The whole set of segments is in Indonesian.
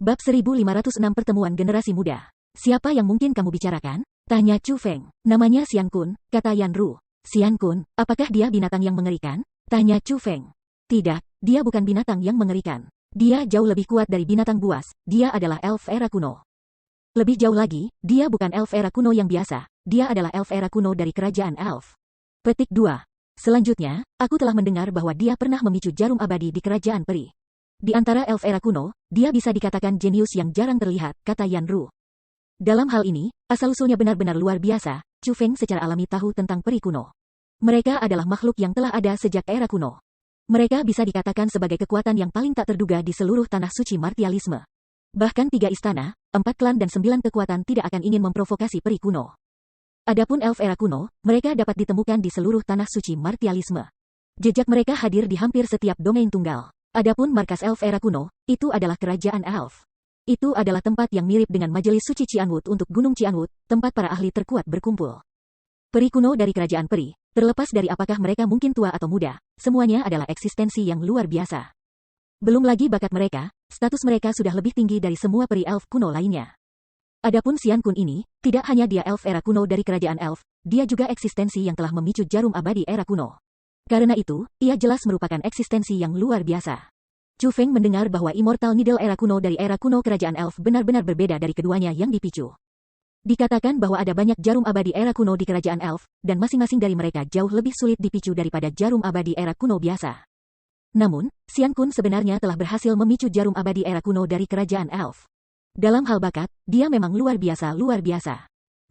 Bab 1506 Pertemuan Generasi Muda. Siapa yang mungkin kamu bicarakan? Tanya Chu Feng. Namanya Xian Kun, kata Yan Ru. Xian Kun, apakah dia binatang yang mengerikan? Tanya Chu Feng. Tidak, dia bukan binatang yang mengerikan. Dia jauh lebih kuat dari binatang buas, dia adalah elf era kuno. Lebih jauh lagi, dia bukan elf era kuno yang biasa, dia adalah elf era kuno dari kerajaan elf. Petik 2. Selanjutnya, aku telah mendengar bahwa dia pernah memicu jarum abadi di kerajaan peri. Di antara elf era kuno, dia bisa dikatakan jenius yang jarang terlihat, kata Yan Ru. Dalam hal ini, asal-usulnya benar-benar luar biasa, Chu Feng secara alami tahu tentang peri kuno. Mereka adalah makhluk yang telah ada sejak era kuno. Mereka bisa dikatakan sebagai kekuatan yang paling tak terduga di seluruh tanah suci martialisme. Bahkan 3 istana, 4 klan dan 9 kekuatan tidak akan ingin memprovokasi peri kuno. Adapun elf era kuno, mereka dapat ditemukan di seluruh tanah suci martialisme. Jejak mereka hadir di hampir setiap domain tunggal. Adapun markas elf era kuno, itu adalah kerajaan elf. Itu adalah tempat yang mirip dengan majelis suci Qianwood untuk Gunung Qianwood, tempat para ahli terkuat berkumpul. Peri kuno dari kerajaan peri, terlepas dari apakah mereka mungkin tua atau muda, semuanya adalah eksistensi yang luar biasa. Belum lagi bakat mereka, status mereka sudah lebih tinggi dari semua peri elf kuno lainnya. Adapun Xian Kun ini, tidak hanya dia elf era kuno dari kerajaan elf, dia juga eksistensi yang telah memicu jarum abadi era kuno. Karena itu, ia jelas merupakan eksistensi yang luar biasa. Chu Feng mendengar bahwa Immortal Needle era kuno dari era kuno kerajaan elf benar-benar berbeda dari keduanya yang dipicu. Dikatakan bahwa ada banyak jarum abadi era kuno di kerajaan elf, dan masing-masing dari mereka jauh lebih sulit dipicu daripada jarum abadi era kuno biasa. Namun, Xian Kun sebenarnya telah berhasil memicu jarum abadi era kuno dari kerajaan elf. Dalam hal bakat, dia memang luar biasa.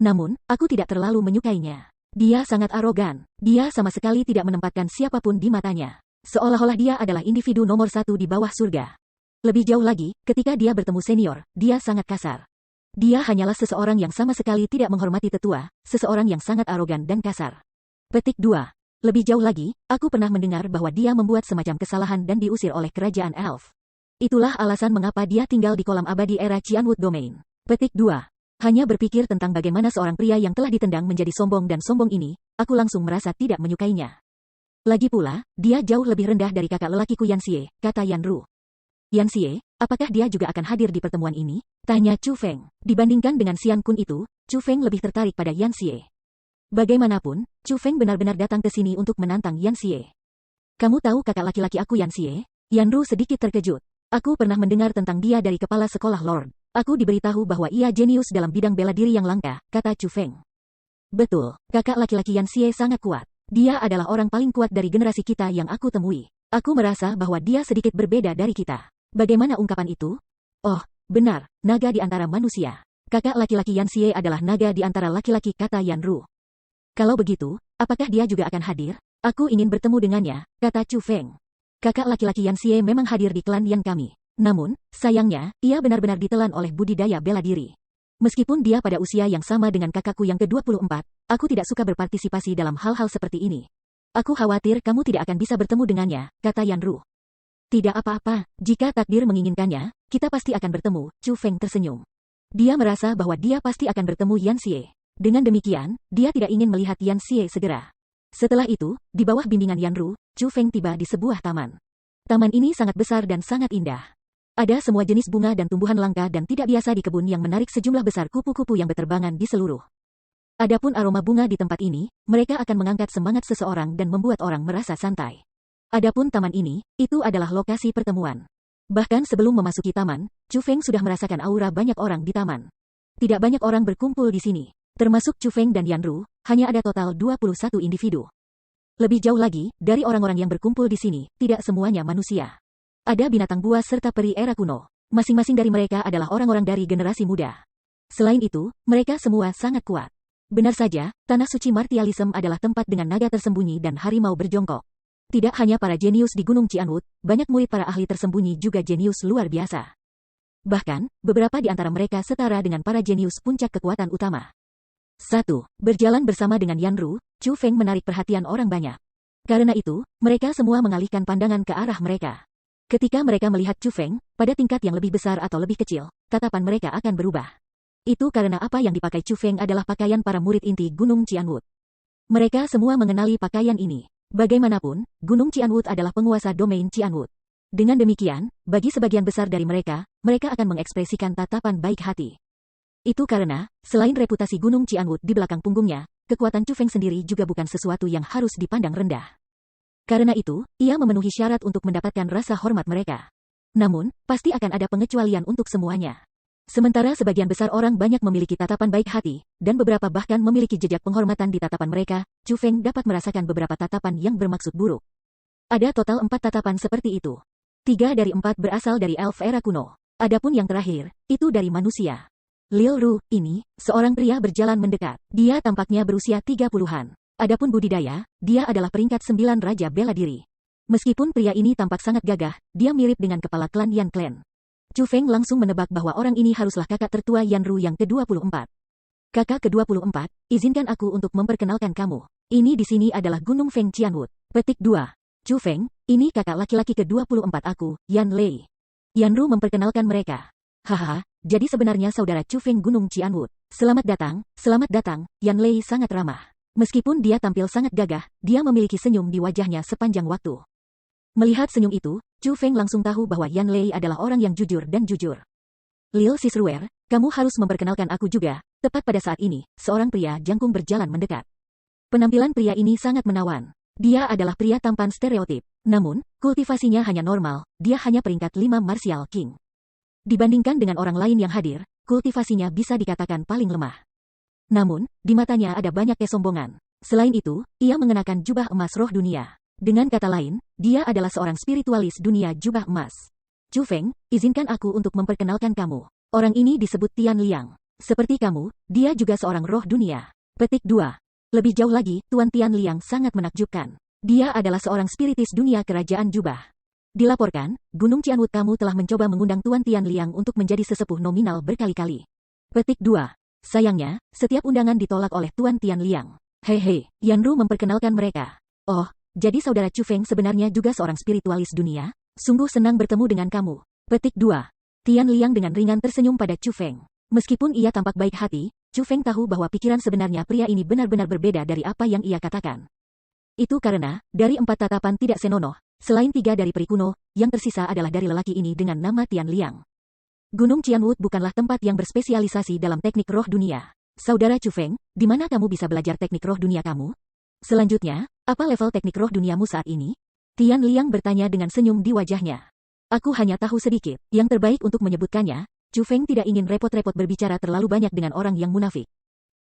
Namun, aku tidak terlalu menyukainya. Dia sangat arogan. Dia sama sekali tidak menempatkan siapapun di matanya. Seolah-olah dia adalah individu nomor 1 di bawah surga. Lebih jauh lagi, ketika dia bertemu senior, dia sangat kasar. Dia hanyalah seseorang yang sama sekali tidak menghormati tetua, seseorang yang sangat arogan dan kasar. Petik 2. Lebih jauh lagi, aku pernah mendengar bahwa dia membuat semacam kesalahan dan diusir oleh kerajaan elf. Itulah alasan mengapa dia tinggal di kolam abadi era Qianwood Domain. Petik 2. Hanya berpikir tentang bagaimana seorang pria yang telah ditendang menjadi sombong dan sombong ini, aku langsung merasa tidak menyukainya. Lagi pula, dia jauh lebih rendah dari kakak lelakiku Yan Xie, kata Yan Ru. Yan Xie, apakah dia juga akan hadir di pertemuan ini? Tanya Chu Feng. Dibandingkan dengan Xian Kun itu, Chu Feng lebih tertarik pada Yan Xie. Bagaimanapun, Chu Feng benar-benar datang ke sini untuk menantang Yan Xie. Kamu tahu kakak laki-laki aku Yan Xie? Yan Ru sedikit terkejut. Aku pernah mendengar tentang dia dari kepala sekolah Lord. Aku diberitahu bahwa ia jenius dalam bidang bela diri yang langka, kata Chu Feng. Betul, kakak laki-laki Yan Xie sangat kuat. Dia adalah orang paling kuat dari generasi kita yang aku temui. Aku merasa bahwa dia sedikit berbeda dari kita. Bagaimana ungkapan itu? Oh, benar, naga di antara manusia. Kakak laki-laki Yan Xie adalah naga di antara laki-laki, kata Yan Ru. Kalau begitu, apakah dia juga akan hadir? Aku ingin bertemu dengannya, kata Chu Feng. Kakak laki-laki Yan Xie memang hadir di klan Yan kami. Namun, sayangnya, ia benar-benar ditelan oleh budidaya bela diri. Meskipun dia pada usia yang sama dengan kakakku yang ke-24, aku tidak suka berpartisipasi dalam hal-hal seperti ini. Aku khawatir kamu tidak akan bisa bertemu dengannya, kata Yan Ru. Tidak apa-apa, jika takdir menginginkannya, kita pasti akan bertemu, Chu Feng tersenyum. Dia merasa bahwa dia pasti akan bertemu Yan Xie. Dengan demikian, dia tidak ingin melihat Yan Xie segera. Setelah itu, di bawah bimbingan Yan Ru, Chu Feng tiba di sebuah taman. Taman ini sangat besar dan sangat indah. Ada semua jenis bunga dan tumbuhan langka dan tidak biasa di kebun yang menarik sejumlah besar kupu-kupu yang berterbangan di seluruh. Adapun aroma bunga di tempat ini, mereka akan mengangkat semangat seseorang dan membuat orang merasa santai. Adapun taman ini, itu adalah lokasi pertemuan. Bahkan sebelum memasuki taman, Chu Feng sudah merasakan aura banyak orang di taman. Tidak banyak orang berkumpul di sini. Termasuk Chu Feng dan Yan Ru, hanya ada total 21 individu. Lebih jauh lagi, dari orang-orang yang berkumpul di sini, tidak semuanya manusia. Ada binatang buas serta peri era kuno. Masing-masing dari mereka adalah orang-orang dari generasi muda. Selain itu, mereka semua sangat kuat. Benar saja, tanah suci martialism adalah tempat dengan naga tersembunyi dan harimau berjongkok. Tidak hanya para jenius di Gunung Qianwood, banyak murid para ahli tersembunyi juga jenius luar biasa. Bahkan, beberapa di antara mereka setara dengan para jenius puncak kekuatan utama. 1. Berjalan bersama dengan Yan Ru, Chu Feng menarik perhatian orang banyak. Karena itu, mereka semua mengalihkan pandangan ke arah mereka. Ketika mereka melihat Chu Feng, pada tingkat yang lebih besar atau lebih kecil, tatapan mereka akan berubah. Itu karena apa yang dipakai Chu Feng adalah pakaian para murid inti Gunung Qianwood. Mereka semua mengenali pakaian ini. Bagaimanapun, Gunung Qianwood adalah penguasa domain Qianwood. Dengan demikian, bagi sebagian besar dari mereka, mereka akan mengekspresikan tatapan baik hati. Itu karena, selain reputasi Gunung Cianwood di belakang punggungnya, kekuatan Chu Feng sendiri juga bukan sesuatu yang harus dipandang rendah. Karena itu, ia memenuhi syarat untuk mendapatkan rasa hormat mereka. Namun, pasti akan ada pengecualian untuk semuanya. Sementara sebagian besar orang banyak memiliki tatapan baik hati, dan beberapa bahkan memiliki jejak penghormatan di tatapan mereka, Chu Feng dapat merasakan beberapa tatapan yang bermaksud buruk. Ada total 4 tatapan seperti itu. 3 dari 4 berasal dari elf era kuno. Adapun yang terakhir, itu dari manusia. Lil Ru, ini, seorang pria berjalan mendekat. Dia tampaknya berusia 30-an. Adapun budidaya, dia adalah peringkat 9 Raja Bela Diri. Meskipun pria ini tampak sangat gagah, dia mirip dengan kepala klan Yan Clan. Chu Feng langsung menebak bahwa orang ini haruslah kakak tertua Yan Ru yang ke-24. Kakak ke-24, izinkan aku untuk memperkenalkan kamu. Ini di sini adalah Gunung Feng Cianwood. Petik 2. Chu Feng, ini kakak laki-laki ke-24 aku, Yan Lei. Yan Ru memperkenalkan mereka. Haha, jadi sebenarnya saudara Chu Feng Gunung Cianwood. Selamat datang, Yan Lei sangat ramah. Meskipun dia tampil sangat gagah, dia memiliki senyum di wajahnya sepanjang waktu. Melihat senyum itu, Chu Feng langsung tahu bahwa Yan Lei adalah orang yang jujur dan jujur. Lil Sisruer, kamu harus memperkenalkan aku juga. Tepat pada saat ini, seorang pria jangkung berjalan mendekat. Penampilan pria ini sangat menawan. Dia adalah pria tampan stereotip. Namun, kultivasinya hanya normal, dia hanya peringkat 5 Martial King. Dibandingkan dengan orang lain yang hadir, kultivasinya bisa dikatakan paling lemah. Namun, di matanya ada banyak kesombongan. Selain itu, ia mengenakan jubah emas roh dunia. Dengan kata lain, dia adalah seorang spiritualis dunia jubah emas. Chu Feng, izinkan aku untuk memperkenalkan kamu. Orang ini disebut Tian Liang. Seperti kamu, dia juga seorang roh dunia. Petik 2. Lebih jauh lagi, Tuan Tian Liang sangat menakjubkan. Dia adalah seorang spiritis dunia kerajaan jubah. Dilaporkan, Gunung Cianwood kamu telah mencoba mengundang Tuan Tian Liang untuk menjadi sesepuh nominal berkali-kali. Petik 2. Sayangnya, setiap undangan ditolak oleh Tuan Tian Liang. Hehe, Yan Ru memperkenalkan mereka. Oh, jadi saudara Chu Feng sebenarnya juga seorang spiritualis dunia? Sungguh senang bertemu dengan kamu. Petik 2. Tian Liang dengan ringan tersenyum pada Chu Feng. Meskipun ia tampak baik hati, Chu Feng tahu bahwa pikiran sebenarnya pria ini benar-benar berbeda dari apa yang ia katakan. Itu karena, dari 4 tatapan tidak senonoh, selain 3 dari peri kuno, yang tersisa adalah dari lelaki ini dengan nama Tian Liang. Gunung Cianwood bukanlah tempat yang berspesialisasi dalam teknik roh dunia. Saudara Chu Feng, di mana kamu bisa belajar teknik roh dunia kamu? Selanjutnya, apa level teknik roh duniamu saat ini? Tian Liang bertanya dengan senyum di wajahnya. Aku hanya tahu sedikit. Yang terbaik untuk menyebutkannya, Chu Feng tidak ingin repot-repot berbicara terlalu banyak dengan orang yang munafik.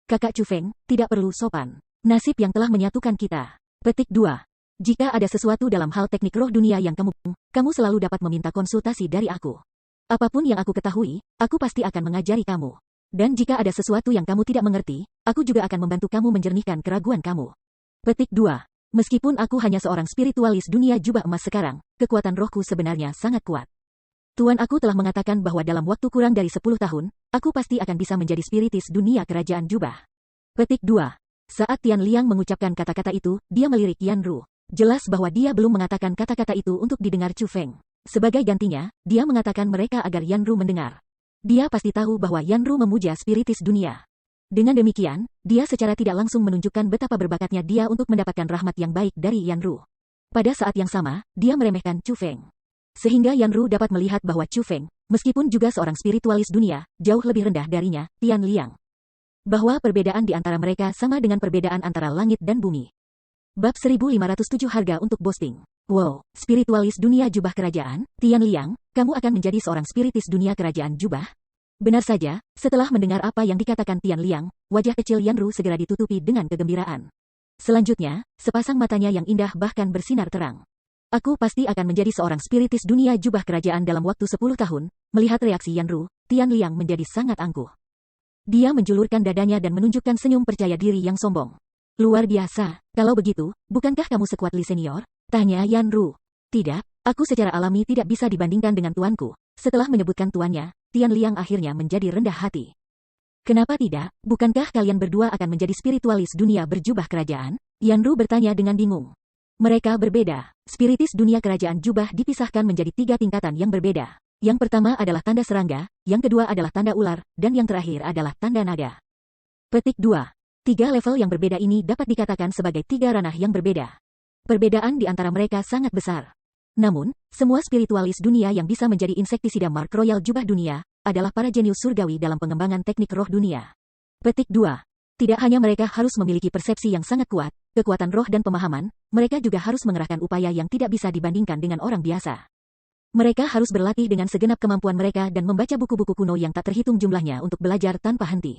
Kakak Chu Feng, tidak perlu sopan. Nasib yang telah menyatukan kita. Petik 2. Jika ada sesuatu dalam hal teknik roh dunia yang kamu selalu dapat meminta konsultasi dari aku. Apapun yang aku ketahui, aku pasti akan mengajari kamu. Dan jika ada sesuatu yang kamu tidak mengerti, aku juga akan membantu kamu menjernihkan keraguan kamu. Petik 2. Meskipun aku hanya seorang spiritualis dunia jubah emas sekarang, kekuatan rohku sebenarnya sangat kuat. Tuan aku telah mengatakan bahwa dalam waktu kurang dari 10 tahun, aku pasti akan bisa menjadi spiritis dunia kerajaan jubah. Petik 2. Saat Tian Liang mengucapkan kata-kata itu, dia melirik Yan Ru. Jelas bahwa dia belum mengatakan kata-kata itu untuk didengar Chu Feng. Sebagai gantinya, dia mengatakan mereka agar Yan Ru mendengar. Dia pasti tahu bahwa Yan Ru memuja spiritis dunia. Dengan demikian, dia secara tidak langsung menunjukkan betapa berbakatnya dia untuk mendapatkan rahmat yang baik dari Yan Ru. Pada saat yang sama, dia meremehkan Chu Feng. Sehingga Yan Ru dapat melihat bahwa Chu Feng, meskipun juga seorang spiritualis dunia, jauh lebih rendah darinya, Tian Liang. Bahwa perbedaan di antara mereka sama dengan perbedaan antara langit dan bumi. Bab 1507 harga untuk boasting. Wow, spiritualis dunia jubah kerajaan, Tian Liang, kamu akan menjadi seorang spiritis dunia kerajaan jubah? Benar saja, setelah mendengar apa yang dikatakan Tian Liang, wajah kecil Yan Ru segera ditutupi dengan kegembiraan. Selanjutnya, sepasang matanya yang indah bahkan bersinar terang. Aku pasti akan menjadi seorang spiritis dunia jubah kerajaan dalam waktu 10 tahun, melihat reaksi Yan Ru, Tian Liang menjadi sangat angkuh. Dia menjulurkan dadanya dan menunjukkan senyum percaya diri yang sombong. Luar biasa, kalau begitu, bukankah kamu sekuat Li Senior? Tanya Yan Ru. Tidak, aku secara alami tidak bisa dibandingkan dengan tuanku. Setelah menyebutkan tuannya, Tian Liang akhirnya menjadi rendah hati. Kenapa tidak? Bukankah kalian berdua akan menjadi spiritualis dunia berjubah kerajaan? Yan Ru bertanya dengan bingung. Mereka berbeda. Spiritis dunia kerajaan jubah dipisahkan menjadi 3 tingkatan yang berbeda. Yang pertama adalah tanda serangga, yang kedua adalah tanda ular, dan yang terakhir adalah tanda naga. Petik 2. 3 level yang berbeda ini dapat dikatakan sebagai 3 ranah yang berbeda. Perbedaan di antara mereka sangat besar. Namun, semua spiritualis dunia yang bisa menjadi insektisida Mark Royal Jubah Dunia, adalah para jenius surgawi dalam pengembangan teknik roh dunia. Petik 2. Tidak hanya mereka harus memiliki persepsi yang sangat kuat, kekuatan roh dan pemahaman, mereka juga harus mengerahkan upaya yang tidak bisa dibandingkan dengan orang biasa. Mereka harus berlatih dengan segenap kemampuan mereka dan membaca buku-buku kuno yang tak terhitung jumlahnya untuk belajar tanpa henti.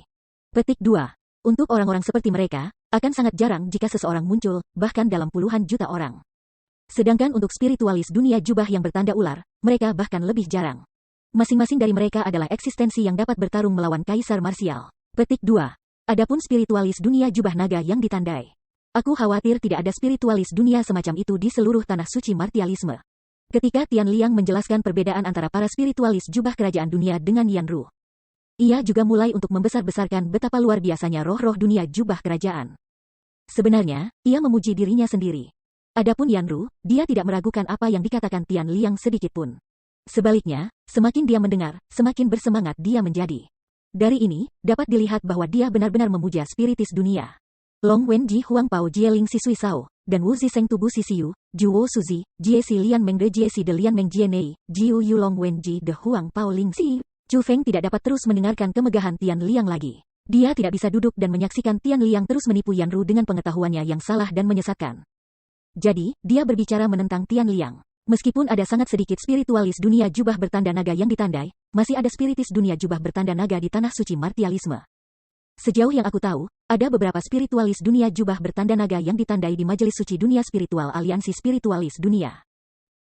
Petik 2. Untuk orang-orang seperti mereka, akan sangat jarang jika seseorang muncul, bahkan dalam puluhan juta orang. Sedangkan untuk spiritualis dunia jubah yang bertanda ular, mereka bahkan lebih jarang. Masing-masing dari mereka adalah eksistensi yang dapat bertarung melawan kaisar marsial. Petik 2. Adapun spiritualis dunia jubah naga yang ditandai. Aku khawatir tidak ada spiritualis dunia semacam itu di seluruh tanah suci martialisme. Ketika Tian Liang menjelaskan perbedaan antara para spiritualis jubah kerajaan dunia dengan Yan Ru, ia juga mulai untuk membesar-besarkan betapa luar biasanya roh-roh dunia jubah kerajaan. Sebenarnya, ia memuji dirinya sendiri. Adapun Yan Ru, dia tidak meragukan apa yang dikatakan Tian Liang sedikitpun. Sebaliknya, semakin dia mendengar, semakin bersemangat dia menjadi. Dari ini, dapat dilihat bahwa dia benar-benar memuja spiritis dunia. Long Wen Ji Huang Pao Jieling Si Sui Sao, dan Wu Ziseng Tubu Si Siu, Juo Suzi, Jie Si Lian Meng De Jie Si De Lian Meng Jie Nei, Jiu Yu Long Wen Ji De Huang Pao Ling Si. Chu Feng tidak dapat terus mendengarkan kemegahan Tian Liang lagi. Dia tidak bisa duduk dan menyaksikan Tian Liang terus menipu Yan Ru dengan pengetahuannya yang salah dan menyesatkan. Jadi, dia berbicara menentang Tian Liang. Meskipun ada sangat sedikit spiritualis dunia jubah bertanda naga yang ditandai, masih ada spiritis dunia jubah bertanda naga di tanah suci martialisme. Sejauh yang aku tahu, ada beberapa spiritualis dunia jubah bertanda naga yang ditandai di Majelis Suci Dunia Spiritual Aliansi Spiritualis Dunia.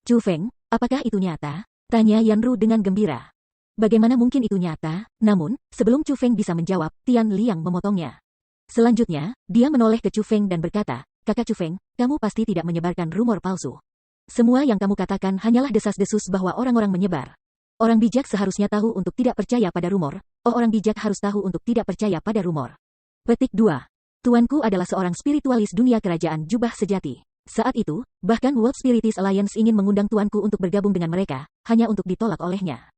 Chu Feng, apakah itu nyata? Tanya Yan Ru dengan gembira. Bagaimana mungkin itu nyata? Namun, sebelum Chu Feng bisa menjawab, Tian Liang memotongnya. Selanjutnya, dia menoleh ke Chu Feng dan berkata, Kakak Chu Feng, kamu pasti tidak menyebarkan rumor palsu. Semua yang kamu katakan hanyalah desas-desus bahwa orang-orang menyebar. Orang bijak seharusnya tahu untuk tidak percaya pada rumor. Orang bijak harus tahu untuk tidak percaya pada rumor. Petik 2. Tuanku adalah seorang spiritualis dunia kerajaan jubah sejati. Saat itu, bahkan World Spiritis Alliance ingin mengundang tuanku untuk bergabung dengan mereka, hanya untuk ditolak olehnya.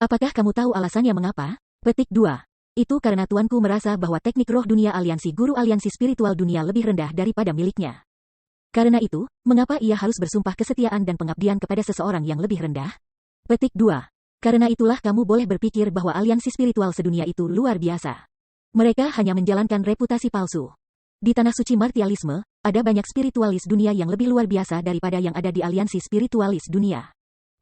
Apakah kamu tahu alasannya mengapa? Petik 2. Itu karena tuanku merasa bahwa teknik roh dunia aliansi guru aliansi spiritual dunia lebih rendah daripada miliknya. Karena itu, mengapa ia harus bersumpah kesetiaan dan pengabdian kepada seseorang yang lebih rendah? Petik 2. Karena itulah kamu boleh berpikir bahwa aliansi spiritual sedunia itu luar biasa. Mereka hanya menjalankan reputasi palsu. Di tanah suci martialisme, ada banyak spiritualis dunia yang lebih luar biasa daripada yang ada di aliansi spiritualis dunia.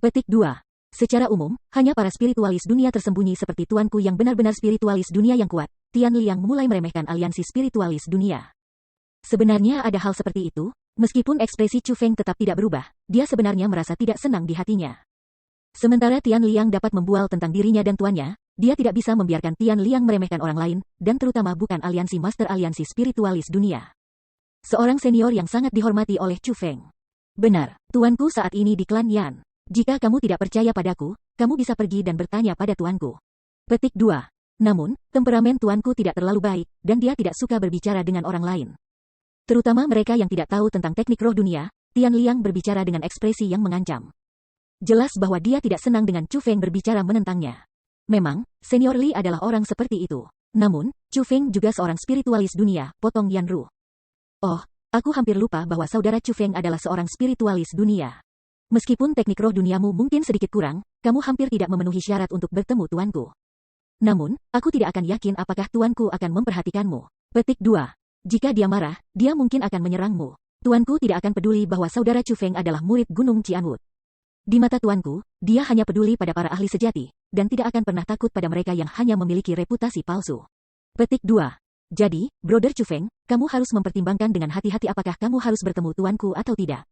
Petik 2. Secara umum, hanya para spiritualis dunia tersembunyi seperti tuanku yang benar-benar spiritualis dunia yang kuat. Tian Liang mulai meremehkan aliansi spiritualis dunia. Sebenarnya ada hal seperti itu, meskipun ekspresi Chu Feng tetap tidak berubah, dia sebenarnya merasa tidak senang di hatinya. Sementara Tian Liang dapat membual tentang dirinya dan tuannya, dia tidak bisa membiarkan Tian Liang meremehkan orang lain, dan terutama bukan aliansi master aliansi spiritualis dunia. Seorang senior yang sangat dihormati oleh Chu Feng. Benar, tuanku saat ini di klan Yan. Jika kamu tidak percaya padaku, kamu bisa pergi dan bertanya pada tuanku. Petik 2. Namun, temperamen tuanku tidak terlalu baik, dan dia tidak suka berbicara dengan orang lain. Terutama mereka yang tidak tahu tentang teknik roh dunia. Tian Liang berbicara dengan ekspresi yang mengancam. Jelas bahwa dia tidak senang dengan Chu Feng berbicara menentangnya. Memang, Senior Li adalah orang seperti itu. Namun, Chu Feng juga seorang spiritualis dunia, potong Yan Ru. Oh, aku hampir lupa bahwa saudara Chu Feng adalah seorang spiritualis dunia. Meskipun teknik roh duniamu mungkin sedikit kurang, kamu hampir tidak memenuhi syarat untuk bertemu tuanku. Namun, aku tidak akan yakin apakah tuanku akan memperhatikanmu. Petik 2. Jika dia marah, dia mungkin akan menyerangmu. Tuanku tidak akan peduli bahwa saudara Chu Feng adalah murid Gunung Qianwut. Di mata tuanku, dia hanya peduli pada para ahli sejati, dan tidak akan pernah takut pada mereka yang hanya memiliki reputasi palsu. Petik 2. Jadi, Brother Chu Feng, kamu harus mempertimbangkan dengan hati-hati apakah kamu harus bertemu tuanku atau tidak.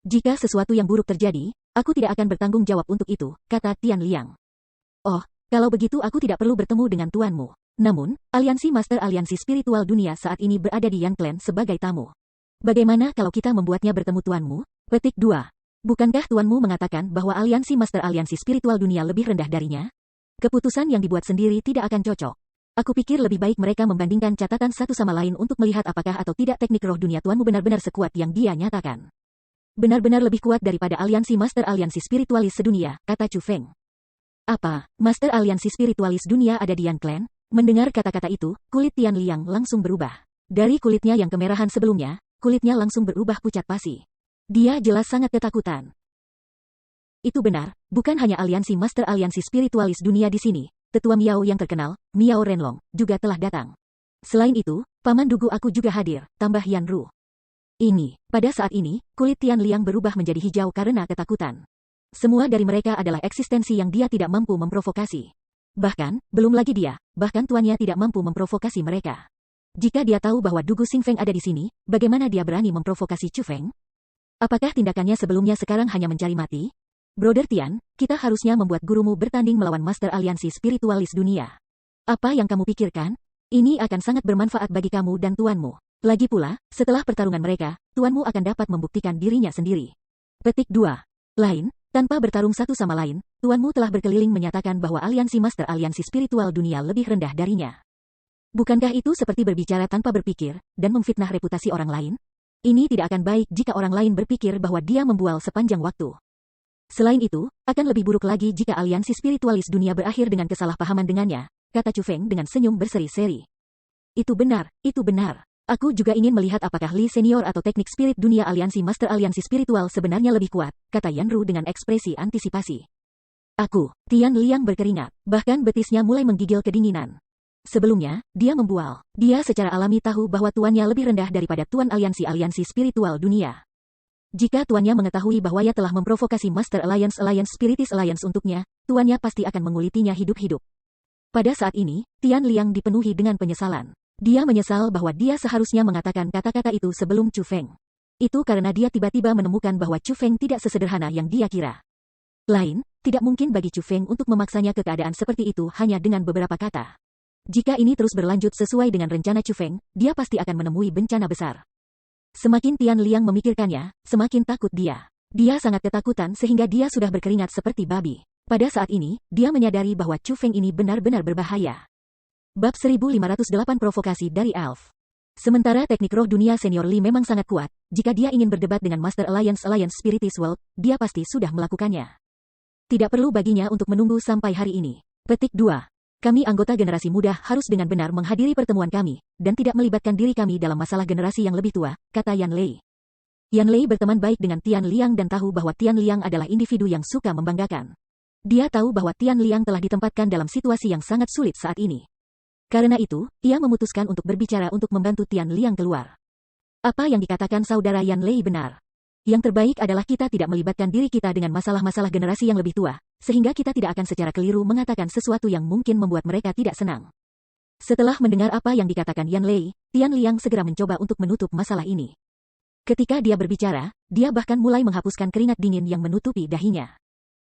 Jika sesuatu yang buruk terjadi, aku tidak akan bertanggung jawab untuk itu, kata Tian Liang. Oh, kalau begitu aku tidak perlu bertemu dengan tuanmu. Namun, aliansi master aliansi spiritual dunia saat ini berada di Yan Clan sebagai tamu. Bagaimana kalau kita membuatnya bertemu tuanmu? Petik 2. Bukankah tuanmu mengatakan bahwa aliansi master aliansi spiritual dunia lebih rendah darinya? Keputusan yang dibuat sendiri tidak akan cocok. Aku pikir lebih baik mereka membandingkan catatan satu sama lain untuk melihat apakah atau tidak teknik roh dunia tuanmu benar-benar sekuat yang dia nyatakan. Benar-benar lebih kuat daripada aliansi master aliansi spiritualis sedunia, kata Chu Feng. Apa, master aliansi spiritualis dunia ada di Yan Clan? Mendengar kata-kata itu, kulit Tian Liang langsung berubah. Dari kulitnya yang kemerahan sebelumnya, kulitnya langsung berubah pucat pasi. Dia jelas sangat ketakutan. Itu benar, bukan hanya aliansi Master Aliansi Spiritualis dunia di sini, tetua Miao yang terkenal, Miao Renlong, juga telah datang. Selain itu, paman dugu aku juga hadir, tambah Yan Ru. Pada saat ini, kulit Tian Liang berubah menjadi hijau karena ketakutan. Semua dari mereka adalah eksistensi yang dia tidak mampu memprovokasi. Bahkan, belum lagi dia, bahkan tuannya tidak mampu memprovokasi mereka. Jika dia tahu bahwa dugu Xing Feng ada di sini, bagaimana dia berani memprovokasi Chu Feng? Apakah tindakannya sebelumnya sekarang hanya mencari mati? Brother Tian, kita harusnya membuat gurumu bertanding melawan Master Aliansi Spiritualis dunia. Apa yang kamu pikirkan? Ini akan sangat bermanfaat bagi kamu dan tuanmu. Lagi pula, setelah pertarungan mereka, tuanmu akan dapat membuktikan dirinya sendiri. Petik 2. Lain, tanpa bertarung satu sama lain, tuanmu telah berkeliling menyatakan bahwa aliansi Master Aliansi Spiritual dunia lebih rendah darinya. Bukankah itu seperti berbicara tanpa berpikir, dan memfitnah reputasi orang lain? Ini tidak akan baik jika orang lain berpikir bahwa dia membual sepanjang waktu. Selain itu, akan lebih buruk lagi jika aliansi spiritualis dunia berakhir dengan kesalahpahaman dengannya, kata Chu Feng dengan senyum berseri-seri. Itu benar, itu benar. Aku juga ingin melihat apakah Li Senior atau teknik spirit dunia aliansi Master Aliansi Spiritual sebenarnya lebih kuat, kata Yan Ru dengan ekspresi antisipasi. Tian Liang berkeringat, bahkan betisnya mulai menggigil kedinginan. Sebelumnya, dia membual. Dia secara alami tahu bahwa tuannya lebih rendah daripada tuan aliansi spiritual dunia. Jika tuannya mengetahui bahwa ia telah memprovokasi Master Alliance Spiritis Alliance untuknya, tuannya pasti akan mengulitinya hidup-hidup. Pada saat ini, Tian Liang dipenuhi dengan penyesalan. Dia menyesal bahwa dia seharusnya mengatakan kata-kata itu sebelum Chu Feng. Itu karena dia tiba-tiba menemukan bahwa Chu Feng tidak sesederhana yang dia kira. Tidak mungkin bagi Chu Feng untuk memaksanya ke keadaan seperti itu hanya dengan beberapa kata. Jika ini terus berlanjut sesuai dengan rencana Chu Feng, dia pasti akan menemui bencana besar. Semakin Tian Liang memikirkannya, semakin takut dia. Dia sangat ketakutan sehingga dia sudah berkeringat seperti babi. Pada saat ini, dia menyadari bahwa Chu Feng ini benar-benar berbahaya. Bab 1508 Provokasi dari Elf. Sementara teknik roh dunia senior Li memang sangat kuat, jika dia ingin berdebat dengan Master Alliance Spiritis World, dia pasti sudah melakukannya. Tidak perlu baginya untuk menunggu sampai hari ini. Petik 2. Kami anggota generasi muda harus dengan benar menghadiri pertemuan kami, dan tidak melibatkan diri kami dalam masalah generasi yang lebih tua, kata Yan Lei. Yan Lei berteman baik dengan Tian Liang dan tahu bahwa Tian Liang adalah individu yang suka membanggakan. Dia tahu bahwa Tian Liang telah ditempatkan dalam situasi yang sangat sulit saat ini. Karena itu, ia memutuskan untuk berbicara untuk membantu Tian Liang keluar. Apa yang dikatakan saudara Yan Lei benar. Yang terbaik adalah kita tidak melibatkan diri kita dengan masalah-masalah generasi yang lebih tua, sehingga kita tidak akan secara keliru mengatakan sesuatu yang mungkin membuat mereka tidak senang. Setelah mendengar apa yang dikatakan Yan Lei, Tian Liang segera mencoba untuk menutup masalah ini. Ketika dia berbicara, dia bahkan mulai menghapuskan keringat dingin yang menutupi dahinya.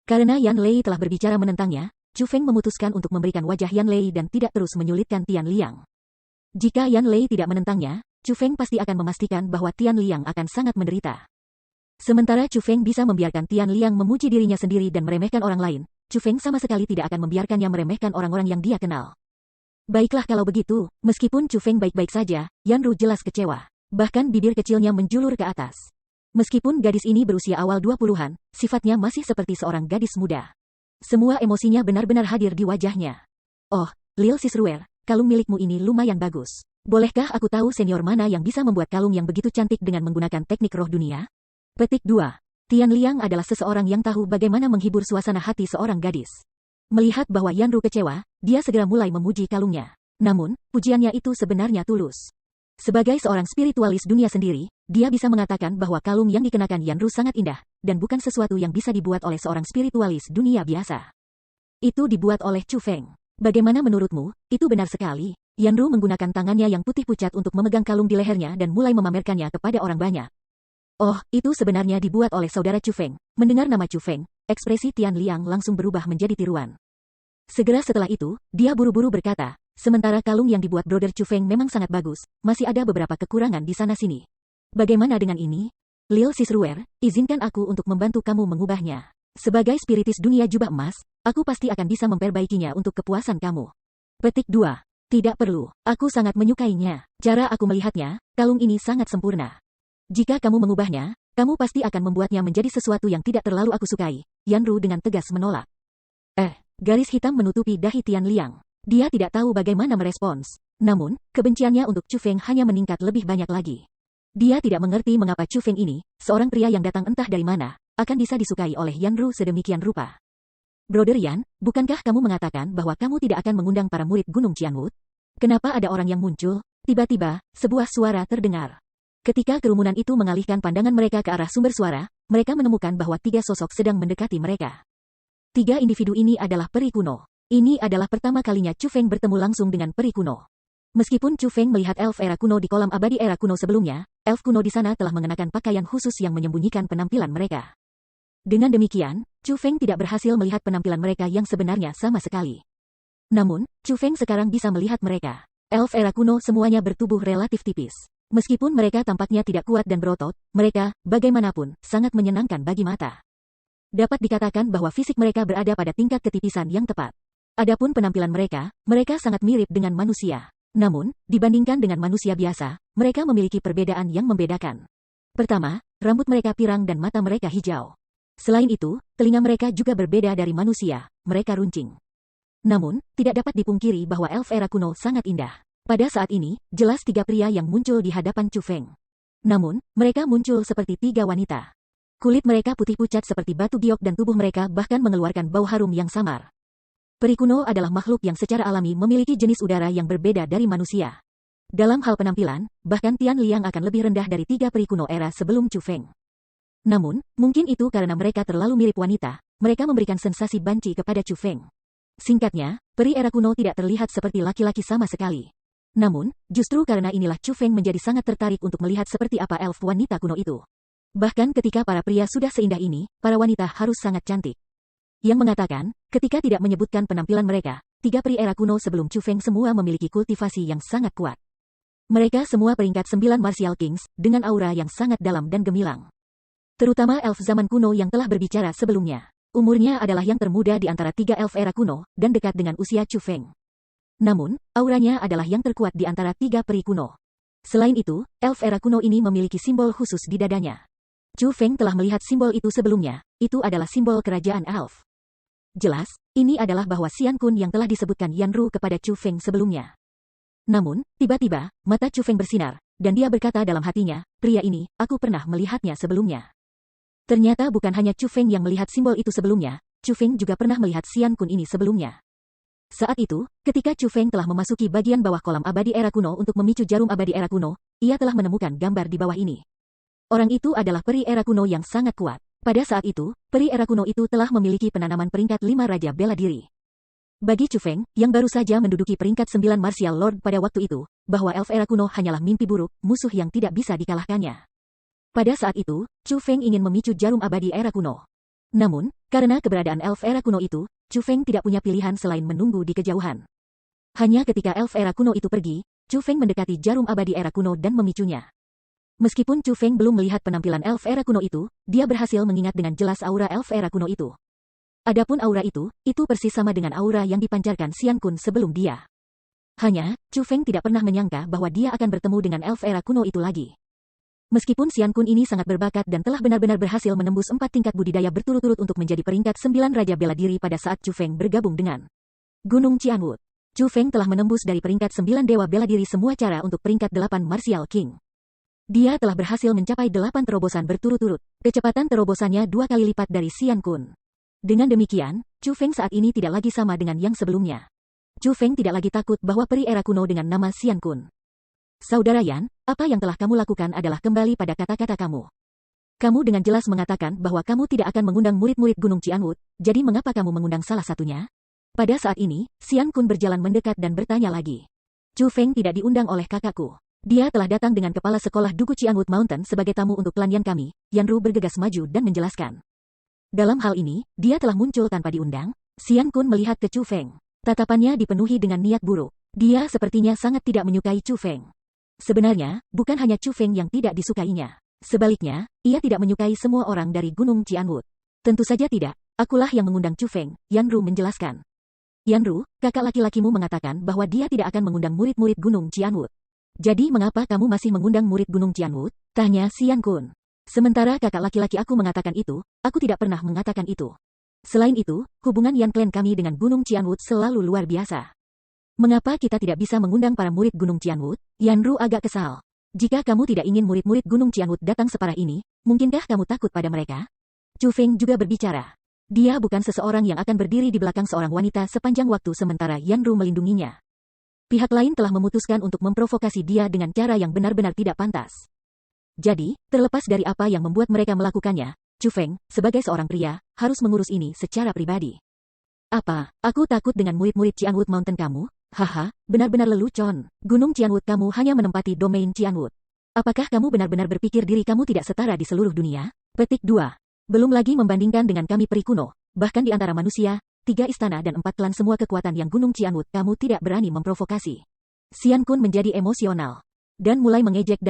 Karena Yan Lei telah berbicara menentangnya, Chu Feng memutuskan untuk memberikan wajah Yan Lei dan tidak terus menyulitkan Tian Liang. Jika Yan Lei tidak menentangnya, Chu Feng pasti akan memastikan bahwa Tian Liang akan sangat menderita. Sementara Chu Feng bisa membiarkan Tian Liang memuji dirinya sendiri dan meremehkan orang lain, Chu Feng sama sekali tidak akan membiarkannya meremehkan orang-orang yang dia kenal. Baiklah kalau begitu, meskipun Chu Feng baik-baik saja, Yan Ru jelas kecewa. Bahkan bibir kecilnya menjulur ke atas. Meskipun gadis ini berusia awal 20-an, sifatnya masih seperti seorang gadis muda. Semua emosinya benar-benar hadir di wajahnya. Oh, Lil Sisruer, kalung milikmu ini lumayan bagus. Bolehkah aku tahu senior mana yang bisa membuat kalung yang begitu cantik dengan menggunakan teknik roh dunia? Petik 2. Tian Liang adalah seseorang yang tahu bagaimana menghibur suasana hati seorang gadis. Melihat bahwa Yan Ru kecewa, dia segera mulai memuji kalungnya. Namun, pujiannya itu sebenarnya tulus. Sebagai seorang spiritualis dunia sendiri, dia bisa mengatakan bahwa kalung yang dikenakan Yan Ru sangat indah, dan bukan sesuatu yang bisa dibuat oleh seorang spiritualis dunia biasa. Itu dibuat oleh Chu Feng. Bagaimana menurutmu, itu benar sekali? Yan Ru menggunakan tangannya yang putih pucat untuk memegang kalung di lehernya dan mulai memamerkannya kepada orang banyak. Oh, itu sebenarnya dibuat oleh saudara Chu Feng. Mendengar nama Chu Feng, ekspresi Tian Liang langsung berubah menjadi tiruan. Segera setelah itu, dia buru-buru berkata, sementara kalung yang dibuat Brother Chu Feng memang sangat bagus, masih ada beberapa kekurangan di sana-sini. Bagaimana dengan ini? Lil Sisruer, izinkan aku untuk membantu kamu mengubahnya. Sebagai spiritis dunia jubah emas, aku pasti akan bisa memperbaikinya untuk kepuasan kamu. Petik 2. Tidak perlu, aku sangat menyukainya. Cara aku melihatnya, kalung ini sangat sempurna. Jika kamu mengubahnya, kamu pasti akan membuatnya menjadi sesuatu yang tidak terlalu aku sukai. Yan Ru dengan tegas menolak. Garis hitam menutupi dahi Tian Liang. Dia tidak tahu bagaimana merespons. Namun, kebenciannya untuk Chu Feng hanya meningkat lebih banyak lagi. Dia tidak mengerti mengapa Chu Feng ini, seorang pria yang datang entah dari mana, akan bisa disukai oleh Yanru sedemikian rupa. Brother Yan, bukankah kamu mengatakan bahwa kamu tidak akan mengundang para murid Gunung Qianwut? Kenapa ada orang yang muncul? Tiba-tiba, sebuah suara terdengar. Ketika kerumunan itu mengalihkan pandangan mereka ke arah sumber suara, mereka menemukan bahwa 3 sosok sedang mendekati mereka. 3 individu ini adalah peri kuno. Ini adalah pertama kalinya Chu Feng bertemu langsung dengan peri kuno. Meskipun Chu Feng melihat elf era kuno di kolam abadi era kuno sebelumnya, elf kuno di sana telah mengenakan pakaian khusus yang menyembunyikan penampilan mereka. Dengan demikian, Chu Feng tidak berhasil melihat penampilan mereka yang sebenarnya sama sekali. Namun, Chu Feng sekarang bisa melihat mereka. Elf era kuno semuanya bertubuh relatif tipis. Meskipun mereka tampaknya tidak kuat dan berotot, mereka, bagaimanapun, sangat menyenangkan bagi mata. Dapat dikatakan bahwa fisik mereka berada pada tingkat ketipisan yang tepat. Adapun penampilan mereka, mereka sangat mirip dengan manusia. Namun, dibandingkan dengan manusia biasa, mereka memiliki perbedaan yang membedakan. Pertama, rambut mereka pirang dan mata mereka hijau. Selain itu, telinga mereka juga berbeda dari manusia, mereka runcing. Namun, tidak dapat dipungkiri bahwa elf era kuno sangat indah. Pada saat ini, jelas 3 pria yang muncul di hadapan Chu Feng. Namun, mereka muncul seperti 3 wanita. Kulit mereka putih pucat seperti batu giok dan tubuh mereka bahkan mengeluarkan bau harum yang samar. Peri kuno adalah makhluk yang secara alami memiliki jenis udara yang berbeda dari manusia. Dalam hal penampilan, bahkan Tian Liang akan lebih rendah dari 3 peri kuno era sebelum Chu Feng. Namun, mungkin itu karena mereka terlalu mirip wanita, mereka memberikan sensasi banci kepada Chu Feng. Singkatnya, peri era kuno tidak terlihat seperti laki-laki sama sekali. Namun, justru karena inilah Chu Feng menjadi sangat tertarik untuk melihat seperti apa elf wanita kuno itu. Bahkan ketika para pria sudah seindah ini, para wanita harus sangat cantik. Yang mengatakan, ketika tidak menyebutkan penampilan mereka, 3 peri era kuno sebelum Chu Feng semua memiliki kultivasi yang sangat kuat. Mereka semua peringkat 9 Martial Kings, dengan aura yang sangat dalam dan gemilang. Terutama elf zaman kuno yang telah berbicara sebelumnya. Umurnya adalah yang termuda di antara 3 elf era kuno, dan dekat dengan usia Chu Feng. Namun, auranya adalah yang terkuat di antara 3 peri kuno. Selain itu, elf era kuno ini memiliki simbol khusus di dadanya. Chu Feng telah melihat simbol itu sebelumnya, itu adalah simbol kerajaan elf. Jelas, ini adalah bahwa Xian Kun yang telah disebutkan Yanru kepada Chu Feng sebelumnya. Namun, tiba-tiba, mata Chu Feng bersinar, dan dia berkata dalam hatinya, pria ini, aku pernah melihatnya sebelumnya. Ternyata bukan hanya Chu Feng yang melihat simbol itu sebelumnya, Chu Feng juga pernah melihat Xian Kun ini sebelumnya. Saat itu, ketika Chu Feng telah memasuki bagian bawah kolam abadi era kuno untuk memicu jarum abadi era kuno, ia telah menemukan gambar di bawah ini. Orang itu adalah peri era kuno yang sangat kuat. Pada saat itu, peri era kuno itu telah memiliki penanaman peringkat 5 Raja Bela Diri. Bagi Chu Feng, yang baru saja menduduki peringkat 9 Martial Lord pada waktu itu, bahwa elf era kuno hanyalah mimpi buruk, musuh yang tidak bisa dikalahkannya. Pada saat itu, Chu Feng ingin memicu jarum abadi era kuno. Namun, karena keberadaan elf era kuno itu, Chu Feng tidak punya pilihan selain menunggu di kejauhan. Hanya ketika elf era kuno itu pergi, Chu Feng mendekati jarum abadi era kuno dan memicunya. Meskipun Chu Feng belum melihat penampilan elf era kuno itu, dia berhasil mengingat dengan jelas aura elf era kuno itu. Adapun aura itu persis sama dengan aura yang dipancarkan Xian Kun sebelum dia. Hanya, Chu Feng tidak pernah menyangka bahwa dia akan bertemu dengan elf era kuno itu lagi. Meskipun Xian Kun ini sangat berbakat dan telah benar-benar berhasil menembus 4 tingkat budidaya berturut-turut untuk menjadi peringkat 9 Raja Bela Diri pada saat Chu Feng bergabung dengan Gunung Qianwut. Chu Feng telah menembus dari peringkat 9 Dewa Bela Diri semua cara untuk peringkat 8 Martial King. Dia telah berhasil mencapai 8 terobosan berturut-turut. Kecepatan terobosannya 2 kali lipat dari Xian Kun. Dengan demikian, Chu Feng saat ini tidak lagi sama dengan yang sebelumnya. Chu Feng tidak lagi takut bahwa peri era kuno dengan nama Xian Kun. Saudara Yan, apa yang telah kamu lakukan adalah kembali pada kata-kata kamu. Kamu dengan jelas mengatakan bahwa kamu tidak akan mengundang murid-murid Gunung Qianwut, jadi mengapa kamu mengundang salah satunya? Pada saat ini, Xian Kun berjalan mendekat dan bertanya lagi. Chu Feng tidak diundang oleh kakakku. Dia telah datang dengan kepala sekolah Duku Qianwut Mountain sebagai tamu untuk klanian kami. Yanru bergegas maju dan menjelaskan. Dalam hal ini, dia telah muncul tanpa diundang. Xian Kun melihat ke Chu Feng. Tatapannya dipenuhi dengan niat buruk. Dia sepertinya sangat tidak menyukai Chu Feng. Sebenarnya, bukan hanya Chu Feng yang tidak disukainya. Sebaliknya, ia tidak menyukai semua orang dari Gunung Qianwut. Tentu saja tidak, akulah yang mengundang Chu Feng, Yanru menjelaskan. Yanru, kakak laki-lakimu mengatakan bahwa dia tidak akan mengundang murid-murid Gunung Qianwut. Jadi mengapa kamu masih mengundang murid Gunung Qianwut? Tanya Xian Kun. Sementara kakak laki-laki aku mengatakan itu, aku tidak pernah mengatakan itu. Selain itu, hubungan Yan Clan kami dengan Gunung Qianwut selalu luar biasa. Mengapa kita tidak bisa mengundang para murid Gunung Qianwut? Yanru agak kesal. Jika kamu tidak ingin murid-murid Gunung Qianwut datang separah ini, mungkinkah kamu takut pada mereka? Chu Feng juga berbicara. Dia bukan seseorang yang akan berdiri di belakang seorang wanita sepanjang waktu sementara Yan Ru melindunginya. Pihak lain telah memutuskan untuk memprovokasi dia dengan cara yang benar-benar tidak pantas. Jadi, terlepas dari apa yang membuat mereka melakukannya, Chu Feng, sebagai seorang pria, harus mengurus ini secara pribadi. Apa, aku takut dengan murid-murid Qianwood Mountain kamu? Haha, benar-benar lelucon. Gunung Qianwood kamu hanya menempati domain Qianwood. Apakah kamu benar-benar berpikir diri kamu tidak setara di seluruh dunia? Petik 2. Belum lagi membandingkan dengan kami peri kuno, bahkan di antara manusia, 3 istana dan 4 klan semua kekuatan yang Gunung Qianwood kamu tidak berani memprovokasi. Xian Kun menjadi emosional dan mulai mengejek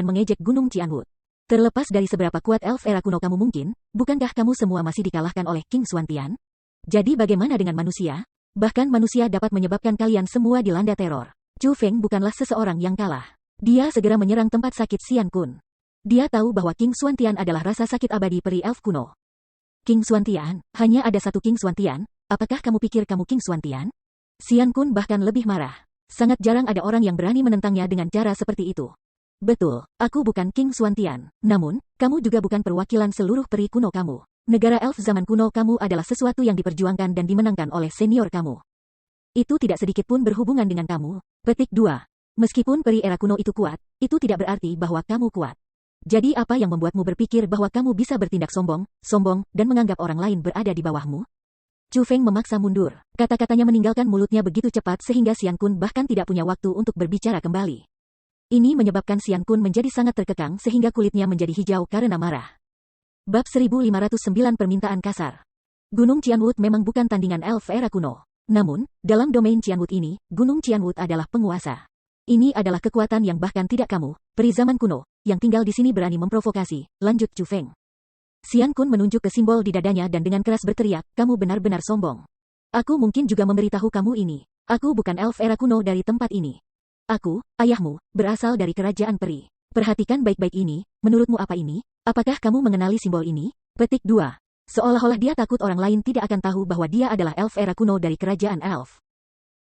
Gunung Qianwood. Terlepas dari seberapa kuat elf era kuno kamu mungkin, bukankah kamu semua masih dikalahkan oleh King Xuantian? Jadi bagaimana dengan manusia? Bahkan manusia dapat menyebabkan kalian semua dilanda teror. Chu Feng bukanlah seseorang yang kalah. Dia segera menyerang tempat sakit Xian Kun. Dia tahu bahwa King Xuantian adalah rasa sakit abadi peri elf kuno. King Xuantian, hanya ada satu King Xuantian, apakah kamu pikir kamu King Xuantian? Xian Kun bahkan lebih marah. Sangat jarang ada orang yang berani menentangnya dengan cara seperti itu. Betul, aku bukan King Xuantian. Namun, kamu juga bukan perwakilan seluruh peri kuno kamu. Negara elf zaman kuno kamu adalah sesuatu yang diperjuangkan dan dimenangkan oleh senior kamu. Itu tidak sedikit pun berhubungan dengan kamu. Petik 2. Meskipun peri era kuno itu kuat, itu tidak berarti bahwa kamu kuat. Jadi apa yang membuatmu berpikir bahwa kamu bisa bertindak sombong, dan menganggap orang lain berada di bawahmu? Chu Feng memaksa mundur. Kata-katanya meninggalkan mulutnya begitu cepat sehingga Xian Kun bahkan tidak punya waktu untuk berbicara kembali. Ini menyebabkan Xian Kun menjadi sangat terkekang sehingga kulitnya menjadi hijau karena marah. Bab 1509 Permintaan Kasar. Gunung Qianwood memang bukan tandingan elf era kuno. Namun, dalam domain Qianwood ini, Gunung Qianwood adalah penguasa. Ini adalah kekuatan yang bahkan tidak kamu, peri zaman kuno, yang tinggal di sini berani memprovokasi, lanjut Chu Feng. Xian Kun menunjuk ke simbol di dadanya dan dengan keras berteriak, kamu benar-benar sombong. Aku mungkin juga memberitahu kamu ini. Aku bukan elf era kuno dari tempat ini. Aku, ayahmu, berasal dari kerajaan peri. Perhatikan baik-baik ini, menurutmu apa ini? Apakah kamu mengenali simbol ini? Petik 2. Seolah-olah dia takut orang lain tidak akan tahu bahwa dia adalah elf era kuno dari kerajaan elf.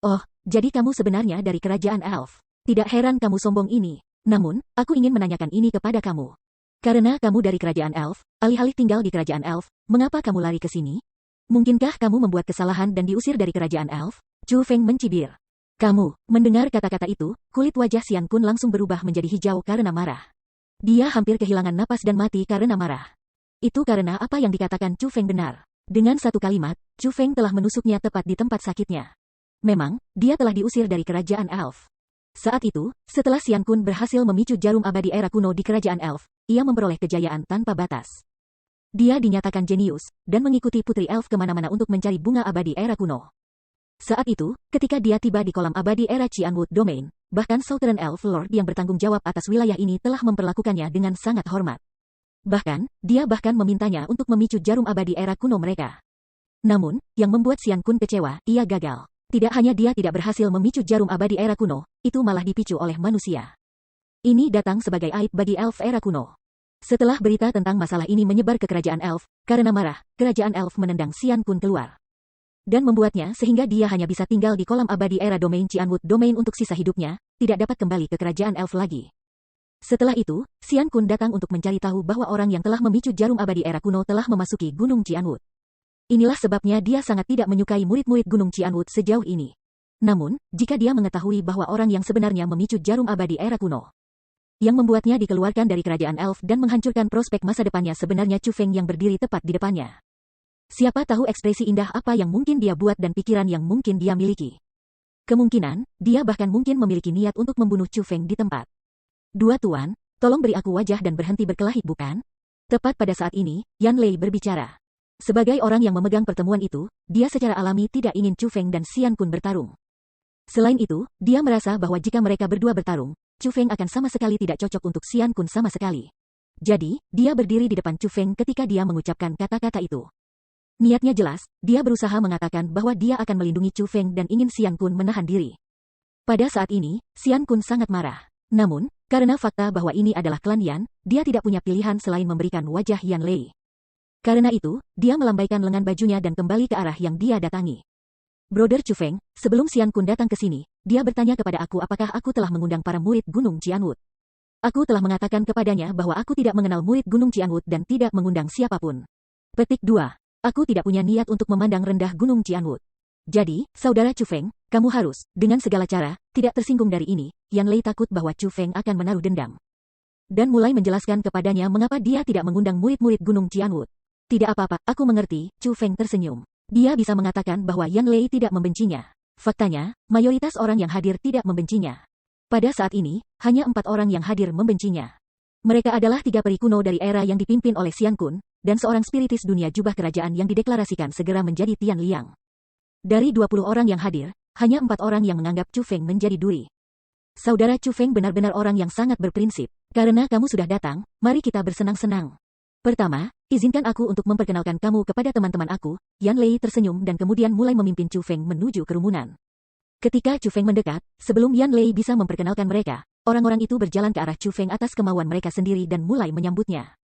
Oh, jadi kamu sebenarnya dari kerajaan elf. Tidak heran kamu sombong ini. Namun, aku ingin menanyakan ini kepada kamu. Karena kamu dari kerajaan elf, alih-alih tinggal di kerajaan elf, mengapa kamu lari ke sini? Mungkinkah kamu membuat kesalahan dan diusir dari kerajaan elf? Chu Feng mencibir. Kamu, mendengar kata-kata itu, kulit wajah Xian Kun langsung berubah menjadi hijau karena marah. Dia hampir kehilangan napas dan mati karena marah. Itu karena apa yang dikatakan Chu Feng benar. Dengan satu kalimat, Chu Feng telah menusuknya tepat di tempat sakitnya. Memang, dia telah diusir dari kerajaan elf. Saat itu, setelah Xian Kun berhasil memicu jarum abadi era kuno di kerajaan elf, ia memperoleh kejayaan tanpa batas. Dia dinyatakan jenius, dan mengikuti putri elf kemana-mana untuk mencari bunga abadi era kuno. Saat itu, ketika dia tiba di kolam abadi era Qianwood Domain, bahkan Southern Elf Lord yang bertanggung jawab atas wilayah ini telah memperlakukannya dengan sangat hormat. Bahkan, dia memintanya untuk memicu jarum abadi era kuno mereka. Namun, yang membuat Xian Kun kecewa, ia gagal. Tidak hanya dia tidak berhasil memicu jarum abadi era kuno, itu malah dipicu oleh manusia. Ini datang sebagai aib bagi elf era kuno. Setelah berita tentang masalah ini menyebar ke kerajaan elf, karena marah, kerajaan elf menendang Xian Kun keluar. Dan membuatnya sehingga dia hanya bisa tinggal di kolam abadi era domain Qianwood Domain untuk sisa hidupnya, tidak dapat kembali ke kerajaan elf lagi. Setelah itu, Xian Kun datang untuk mencari tahu bahwa orang yang telah memicu jarum abadi era kuno telah memasuki Gunung Qianwood. Inilah sebabnya dia sangat tidak menyukai murid-murid Gunung Qianwood sejauh ini. Namun, jika dia mengetahui bahwa orang yang sebenarnya memicu jarum abadi era kuno, yang membuatnya dikeluarkan dari kerajaan elf dan menghancurkan prospek masa depannya sebenarnya Chu Feng yang berdiri tepat di depannya. Siapa tahu ekspresi indah apa yang mungkin dia buat dan pikiran yang mungkin dia miliki. Kemungkinan, dia bahkan mungkin memiliki niat untuk membunuh Chu Feng di tempat. Dua tuan, tolong beri aku wajah dan berhenti berkelahi bukan? Tepat pada saat ini, Yan Lei berbicara. Sebagai orang yang memegang pertemuan itu, dia secara alami tidak ingin Chu Feng dan Xian Kun bertarung. Selain itu, dia merasa bahwa jika mereka berdua bertarung, Chu Feng akan sama sekali tidak cocok untuk Xian Kun sama sekali. Jadi, dia berdiri di depan Chu Feng ketika dia mengucapkan kata-kata itu. Niatnya jelas, dia berusaha mengatakan bahwa dia akan melindungi Chu Feng dan ingin Xian Kun menahan diri. Pada saat ini, Xian Kun sangat marah. Namun, karena fakta bahwa ini adalah klan Yan, dia tidak punya pilihan selain memberikan wajah Yan Lei. Karena itu, dia melambaikan lengan bajunya dan kembali ke arah yang dia datangi. Brother Chu Feng, sebelum Xian Kun datang ke sini, dia bertanya kepada aku apakah aku telah mengundang para murid Gunung Qianwood. Aku telah mengatakan kepadanya bahwa aku tidak mengenal murid Gunung Qianwood dan tidak mengundang siapapun. Petik 2. Aku tidak punya niat untuk memandang rendah Gunung Cianwood. Jadi, saudara Chu Feng, kamu harus, dengan segala cara, tidak tersinggung dari ini. Yan Lei takut bahwa Chu Feng akan menaruh dendam. Dan mulai menjelaskan kepadanya mengapa dia tidak mengundang murid-murid Gunung Cianwood. Tidak apa-apa, aku mengerti, Chu Feng tersenyum. Dia bisa mengatakan bahwa Yan Lei tidak membencinya. Faktanya, mayoritas orang yang hadir tidak membencinya. Pada saat ini, hanya 4 orang yang hadir membencinya. Mereka adalah 3 peri kuno dari era yang dipimpin oleh Xian Kun, dan seorang spiritis dunia jubah kerajaan yang dideklarasikan segera menjadi Tian Liang. Dari 20 orang yang hadir, hanya 4 orang yang menganggap Chu Feng menjadi duri. Saudara Chu Feng benar-benar orang yang sangat berprinsip. Karena kamu sudah datang, mari kita bersenang-senang. Pertama, izinkan aku untuk memperkenalkan kamu kepada teman-teman aku. Yan Lei tersenyum dan kemudian mulai memimpin Chu Feng menuju kerumunan. Ketika Chu Feng mendekat, sebelum Yan Lei bisa memperkenalkan mereka, orang-orang itu berjalan ke arah Chu Feng atas kemauan mereka sendiri dan mulai menyambutnya.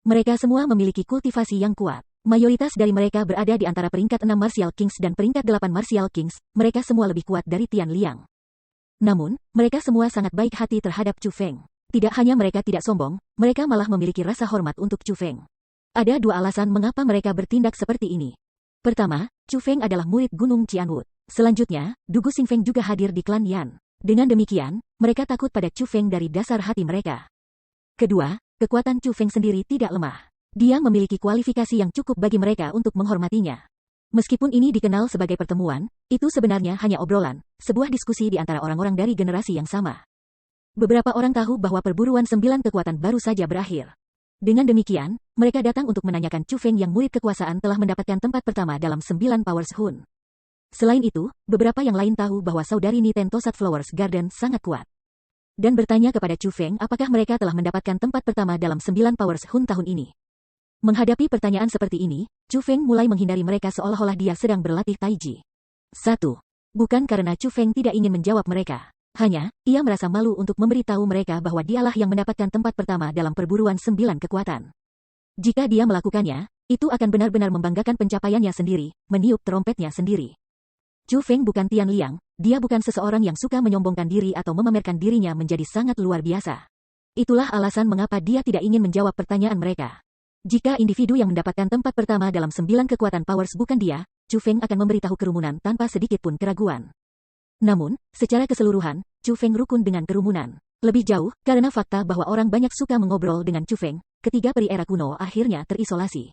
Mereka semua memiliki kultivasi yang kuat. Mayoritas dari mereka berada di antara peringkat 6 Martial Kings dan peringkat 8 Martial Kings, mereka semua lebih kuat dari Tian Liang. Namun, mereka semua sangat baik hati terhadap Chu Feng. Tidak hanya mereka tidak sombong, mereka malah memiliki rasa hormat untuk Chu Feng. Ada 2 alasan mengapa mereka bertindak seperti ini. Pertama, Chu Feng adalah murid Gunung Cianwood. Selanjutnya, Dugu Xingfeng juga hadir di klan Yan. Dengan demikian, mereka takut pada Chu Feng dari dasar hati mereka. Kedua, kekuatan Chu Feng sendiri tidak lemah. Dia memiliki kualifikasi yang cukup bagi mereka untuk menghormatinya. Meskipun ini dikenal sebagai pertemuan, itu sebenarnya hanya obrolan, sebuah diskusi di antara orang-orang dari generasi yang sama. Beberapa orang tahu bahwa perburuan 9 kekuatan baru saja berakhir. Dengan demikian, mereka datang untuk menanyakan Chu Feng yang murid kekuasaan telah mendapatkan tempat pertama dalam 9 Powers Hun. Selain itu, beberapa yang lain tahu bahwa saudari Niten Tosat Flowers Garden sangat kuat. Dan bertanya kepada Chu Feng apakah mereka telah mendapatkan tempat pertama dalam 9 Powers Hun tahun ini. Menghadapi pertanyaan seperti ini, Chu Feng mulai menghindari mereka seolah-olah dia sedang berlatih taiji. 1. Bukan karena Chu Feng tidak ingin menjawab mereka. Hanya, ia merasa malu untuk memberitahu mereka bahwa dialah yang mendapatkan tempat pertama dalam perburuan 9 kekuatan. Jika dia melakukannya, itu akan benar-benar membanggakan pencapaiannya sendiri, meniup trompetnya sendiri. Chu Feng bukan Tian Liang, dia bukan seseorang yang suka menyombongkan diri atau memamerkan dirinya menjadi sangat luar biasa. Itulah alasan mengapa dia tidak ingin menjawab pertanyaan mereka. Jika individu yang mendapatkan tempat pertama dalam 9 kekuatan powers bukan dia, Chu Feng akan memberitahu kerumunan tanpa sedikit pun keraguan. Namun, secara keseluruhan, Chu Feng rukun dengan kerumunan. Lebih jauh, karena fakta bahwa orang banyak suka mengobrol dengan Chu Feng, ketiga peri era kuno akhirnya terisolasi.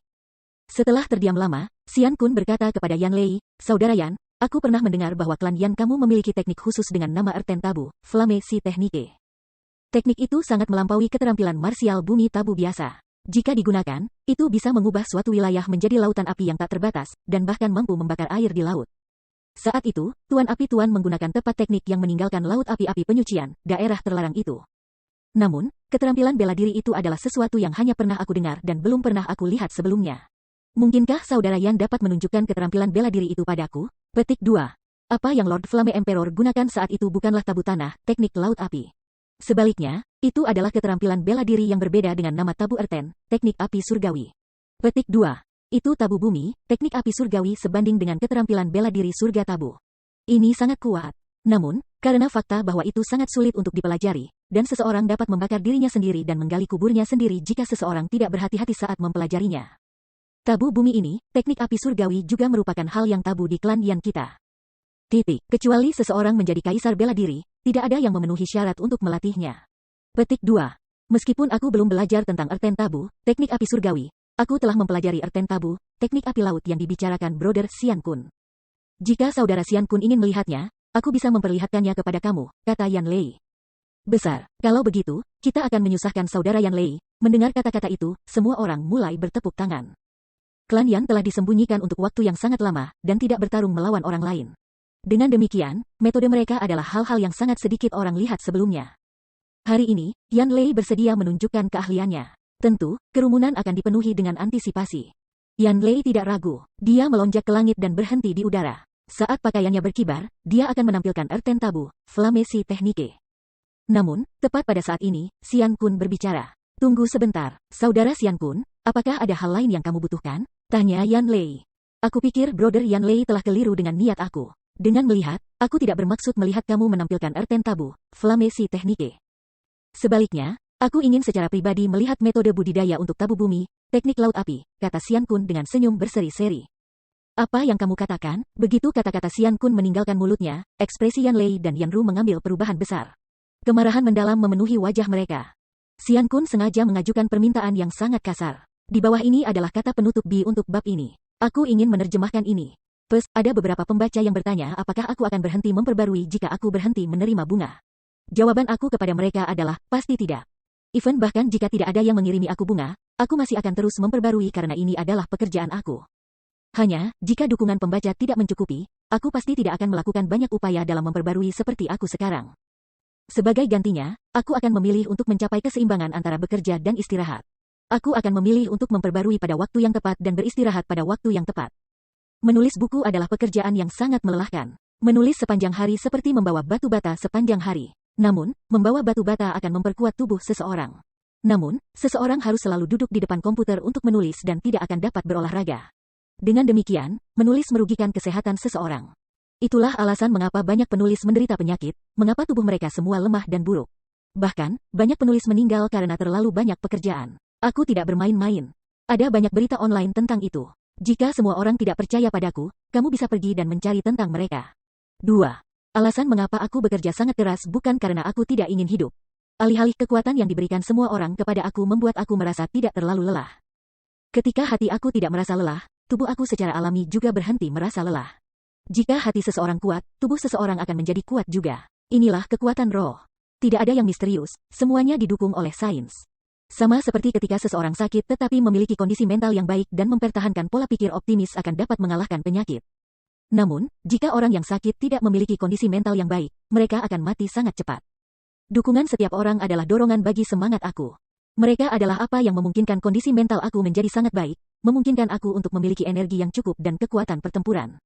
Setelah terdiam lama, Xian Kun berkata kepada Yan Lei, "Saudara Yan, aku pernah mendengar bahwa klan Yan kamu memiliki teknik khusus dengan nama Erten Tabu, Flame Si Technique. Teknik itu sangat melampaui keterampilan marsial bumi tabu biasa. Jika digunakan, itu bisa mengubah suatu wilayah menjadi lautan api yang tak terbatas, dan bahkan mampu membakar air di laut." Saat itu, Tuan Api Tuan menggunakan tepat teknik yang meninggalkan laut api-api penyucian, daerah terlarang itu. Namun, keterampilan bela diri itu adalah sesuatu yang hanya pernah aku dengar dan belum pernah aku lihat sebelumnya. Mungkinkah saudara Yan dapat menunjukkan keterampilan bela diri itu padaku? Petik 2. Apa yang Lord Flame Emperor gunakan saat itu bukanlah tabu tanah, teknik laut api. Sebaliknya, itu adalah keterampilan bela diri yang berbeda dengan nama tabu Erten, teknik api surgawi. Petik 2. Itu tabu bumi, teknik api surgawi sebanding dengan keterampilan bela diri surga tabu. Ini sangat kuat. Namun, karena fakta bahwa itu sangat sulit untuk dipelajari, dan seseorang dapat membakar dirinya sendiri dan menggali kuburnya sendiri jika seseorang tidak berhati-hati saat mempelajarinya. Tabu bumi ini, teknik api surgawi juga merupakan hal yang tabu di klan Yan kita. Kecuali seseorang menjadi kaisar bela diri, tidak ada yang memenuhi syarat untuk melatihnya. Petik 2. Meskipun aku belum belajar tentang Erten Tabu, teknik api surgawi, aku telah mempelajari Erten Tabu, teknik api laut yang dibicarakan Brother Xian Kun. Jika saudara Xian Kun ingin melihatnya, aku bisa memperlihatkannya kepada kamu, kata Yan Lei. Besar, kalau begitu, kita akan menyusahkan saudara Yan Lei. Mendengar kata-kata itu, semua orang mulai bertepuk tangan. Klan Yan telah disembunyikan untuk waktu yang sangat lama, dan tidak bertarung melawan orang lain. Dengan demikian, metode mereka adalah hal-hal yang sangat sedikit orang lihat sebelumnya. Hari ini, Yan Lei bersedia menunjukkan keahliannya. Tentu, kerumunan akan dipenuhi dengan antisipasi. Yan Lei tidak ragu, dia melonjak ke langit dan berhenti di udara. Saat pakaiannya berkibar, dia akan menampilkan Erten Tabu, Flame Si Technique. Namun, tepat pada saat ini, Xian Kun berbicara. Tunggu sebentar, saudara Xian Kun, apakah ada hal lain yang kamu butuhkan? Tanya Yan Lei. Aku pikir Brother Yan Lei telah keliru dengan niat aku. Dengan melihat, aku tidak bermaksud melihat kamu menampilkan Erten Tabu, Flame Si Technique. Sebaliknya, Aku ingin secara pribadi melihat metode budidaya untuk tabu bumi, teknik laut api, kata Xian Kun dengan senyum berseri-seri. Apa yang kamu katakan? Begitu kata-kata Xian Kun meninggalkan mulutnya, ekspresi Yan Lei dan Yan Ru mengambil perubahan besar. Kemarahan mendalam memenuhi wajah mereka. Xian Kun sengaja mengajukan permintaan yang sangat kasar. Di bawah ini adalah kata penutup Bi untuk bab ini. Aku ingin menerjemahkan ini. Ada beberapa pembaca yang bertanya apakah aku akan berhenti memperbarui jika aku berhenti menerima bunga. Jawaban aku kepada mereka adalah, pasti tidak. Even bahkan jika tidak ada yang mengirimi aku bunga, aku masih akan terus memperbarui karena ini adalah pekerjaan aku. Hanya, jika dukungan pembaca tidak mencukupi, aku pasti tidak akan melakukan banyak upaya dalam memperbarui seperti aku sekarang. Sebagai gantinya, aku akan memilih untuk mencapai keseimbangan antara bekerja dan istirahat. Aku akan memilih untuk memperbarui pada waktu yang tepat dan beristirahat pada waktu yang tepat. Menulis buku adalah pekerjaan yang sangat melelahkan. Menulis sepanjang hari seperti membawa batu bata sepanjang hari. Namun, membawa batu bata akan memperkuat tubuh seseorang. Namun, seseorang harus selalu duduk di depan komputer untuk menulis dan tidak akan dapat berolahraga. Dengan demikian, menulis merugikan kesehatan seseorang. Itulah alasan mengapa banyak penulis menderita penyakit, mengapa tubuh mereka semua lemah dan buruk. Bahkan, banyak penulis meninggal karena terlalu banyak pekerjaan. Aku tidak bermain-main. Ada banyak berita online tentang itu. Jika semua orang tidak percaya padaku, kamu bisa pergi dan mencari tentang mereka. 2. Alasan mengapa aku bekerja sangat keras bukan karena aku tidak ingin hidup. Alih-alih kekuatan yang diberikan semua orang kepada aku membuat aku merasa tidak terlalu lelah. Ketika hati aku tidak merasa lelah, tubuh aku secara alami juga berhenti merasa lelah. Jika hati seseorang kuat, tubuh seseorang akan menjadi kuat juga. Inilah kekuatan roh. Tidak ada yang misterius, semuanya didukung oleh sains. Sama seperti ketika seseorang sakit tetapi memiliki kondisi mental yang baik dan mempertahankan pola pikir optimis akan dapat mengalahkan penyakit. Namun, jika orang yang sakit tidak memiliki kondisi mental yang baik, mereka akan mati sangat cepat. Dukungan setiap orang adalah dorongan bagi semangat aku. Mereka adalah apa yang memungkinkan kondisi mental aku menjadi sangat baik, memungkinkan aku untuk memiliki energi yang cukup dan kekuatan pertempuran.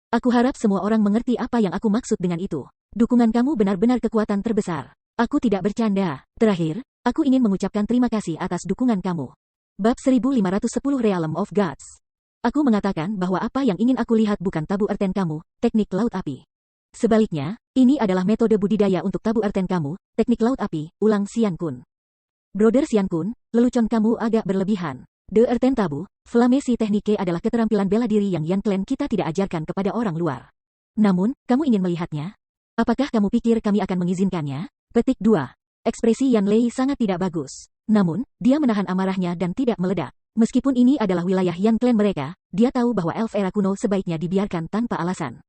Aku harap semua orang mengerti apa yang aku maksud dengan itu. Dukungan kamu benar-benar kekuatan terbesar. Aku tidak bercanda. Terakhir, aku ingin mengucapkan terima kasih atas dukungan kamu. Bab 1510 Realm of Gods. Aku mengatakan bahwa apa yang ingin aku lihat bukan tabu erten kamu, teknik laut api. Sebaliknya, ini adalah metode budidaya untuk tabu erten kamu, teknik laut api, ulang Xian Kun. Brother Xian Kun, lelucon kamu agak berlebihan. De erten tabu, flame si teknike adalah keterampilan bela diri yang Yan Clan kita tidak ajarkan kepada orang luar. Namun, kamu ingin melihatnya? Apakah kamu pikir kami akan mengizinkannya? Petik 2. Ekspresi Yan Lei sangat tidak bagus. Namun, dia menahan amarahnya dan tidak meledak. Meskipun ini adalah wilayah Yan Clan mereka, dia tahu bahwa elf era kuno sebaiknya dibiarkan tanpa alasan.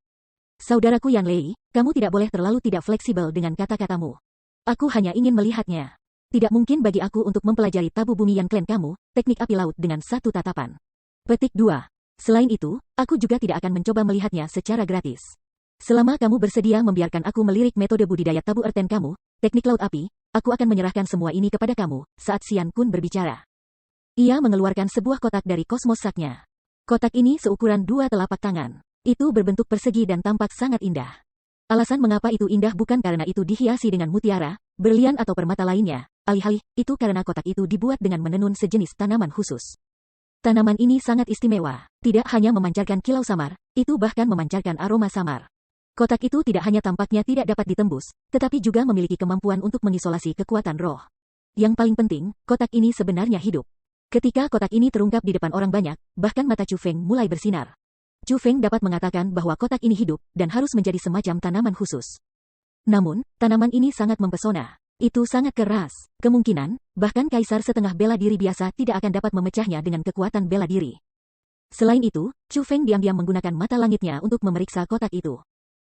Saudaraku Yan Lei, kamu tidak boleh terlalu tidak fleksibel dengan kata-katamu. Aku hanya ingin melihatnya. Tidak mungkin bagi aku untuk mempelajari tabu bumi Yan Clan kamu, teknik api laut dengan satu tatapan. Petik 2. Selain itu, aku juga tidak akan mencoba melihatnya secara gratis. Selama kamu bersedia membiarkan aku melirik metode budidaya tabu erten kamu, teknik laut api, aku akan menyerahkan semua ini kepada kamu, saat Xian Kun berbicara. Ia mengeluarkan sebuah kotak dari kosmos saknya. Kotak ini seukuran 2 telapak tangan. Itu berbentuk persegi dan tampak sangat indah. Alasan mengapa itu indah bukan karena itu dihiasi dengan mutiara, berlian atau permata lainnya. Alih-alih, itu karena kotak itu dibuat dengan menenun sejenis tanaman khusus. Tanaman ini sangat istimewa. Tidak hanya memancarkan kilau samar, itu bahkan memancarkan aroma samar. Kotak itu tidak hanya tampaknya tidak dapat ditembus, tetapi juga memiliki kemampuan untuk mengisolasi kekuatan roh. Yang paling penting, kotak ini sebenarnya hidup. Ketika kotak ini terungkap di depan orang banyak, bahkan mata Chu Feng mulai bersinar. Chu Feng dapat mengatakan bahwa kotak ini hidup, dan harus menjadi semacam tanaman khusus. Namun, tanaman ini sangat mempesona. Itu sangat keras. Kemungkinan, bahkan kaisar setengah bela diri biasa tidak akan dapat memecahnya dengan kekuatan bela diri. Selain itu, Chu Feng diam-diam menggunakan mata langitnya untuk memeriksa kotak itu.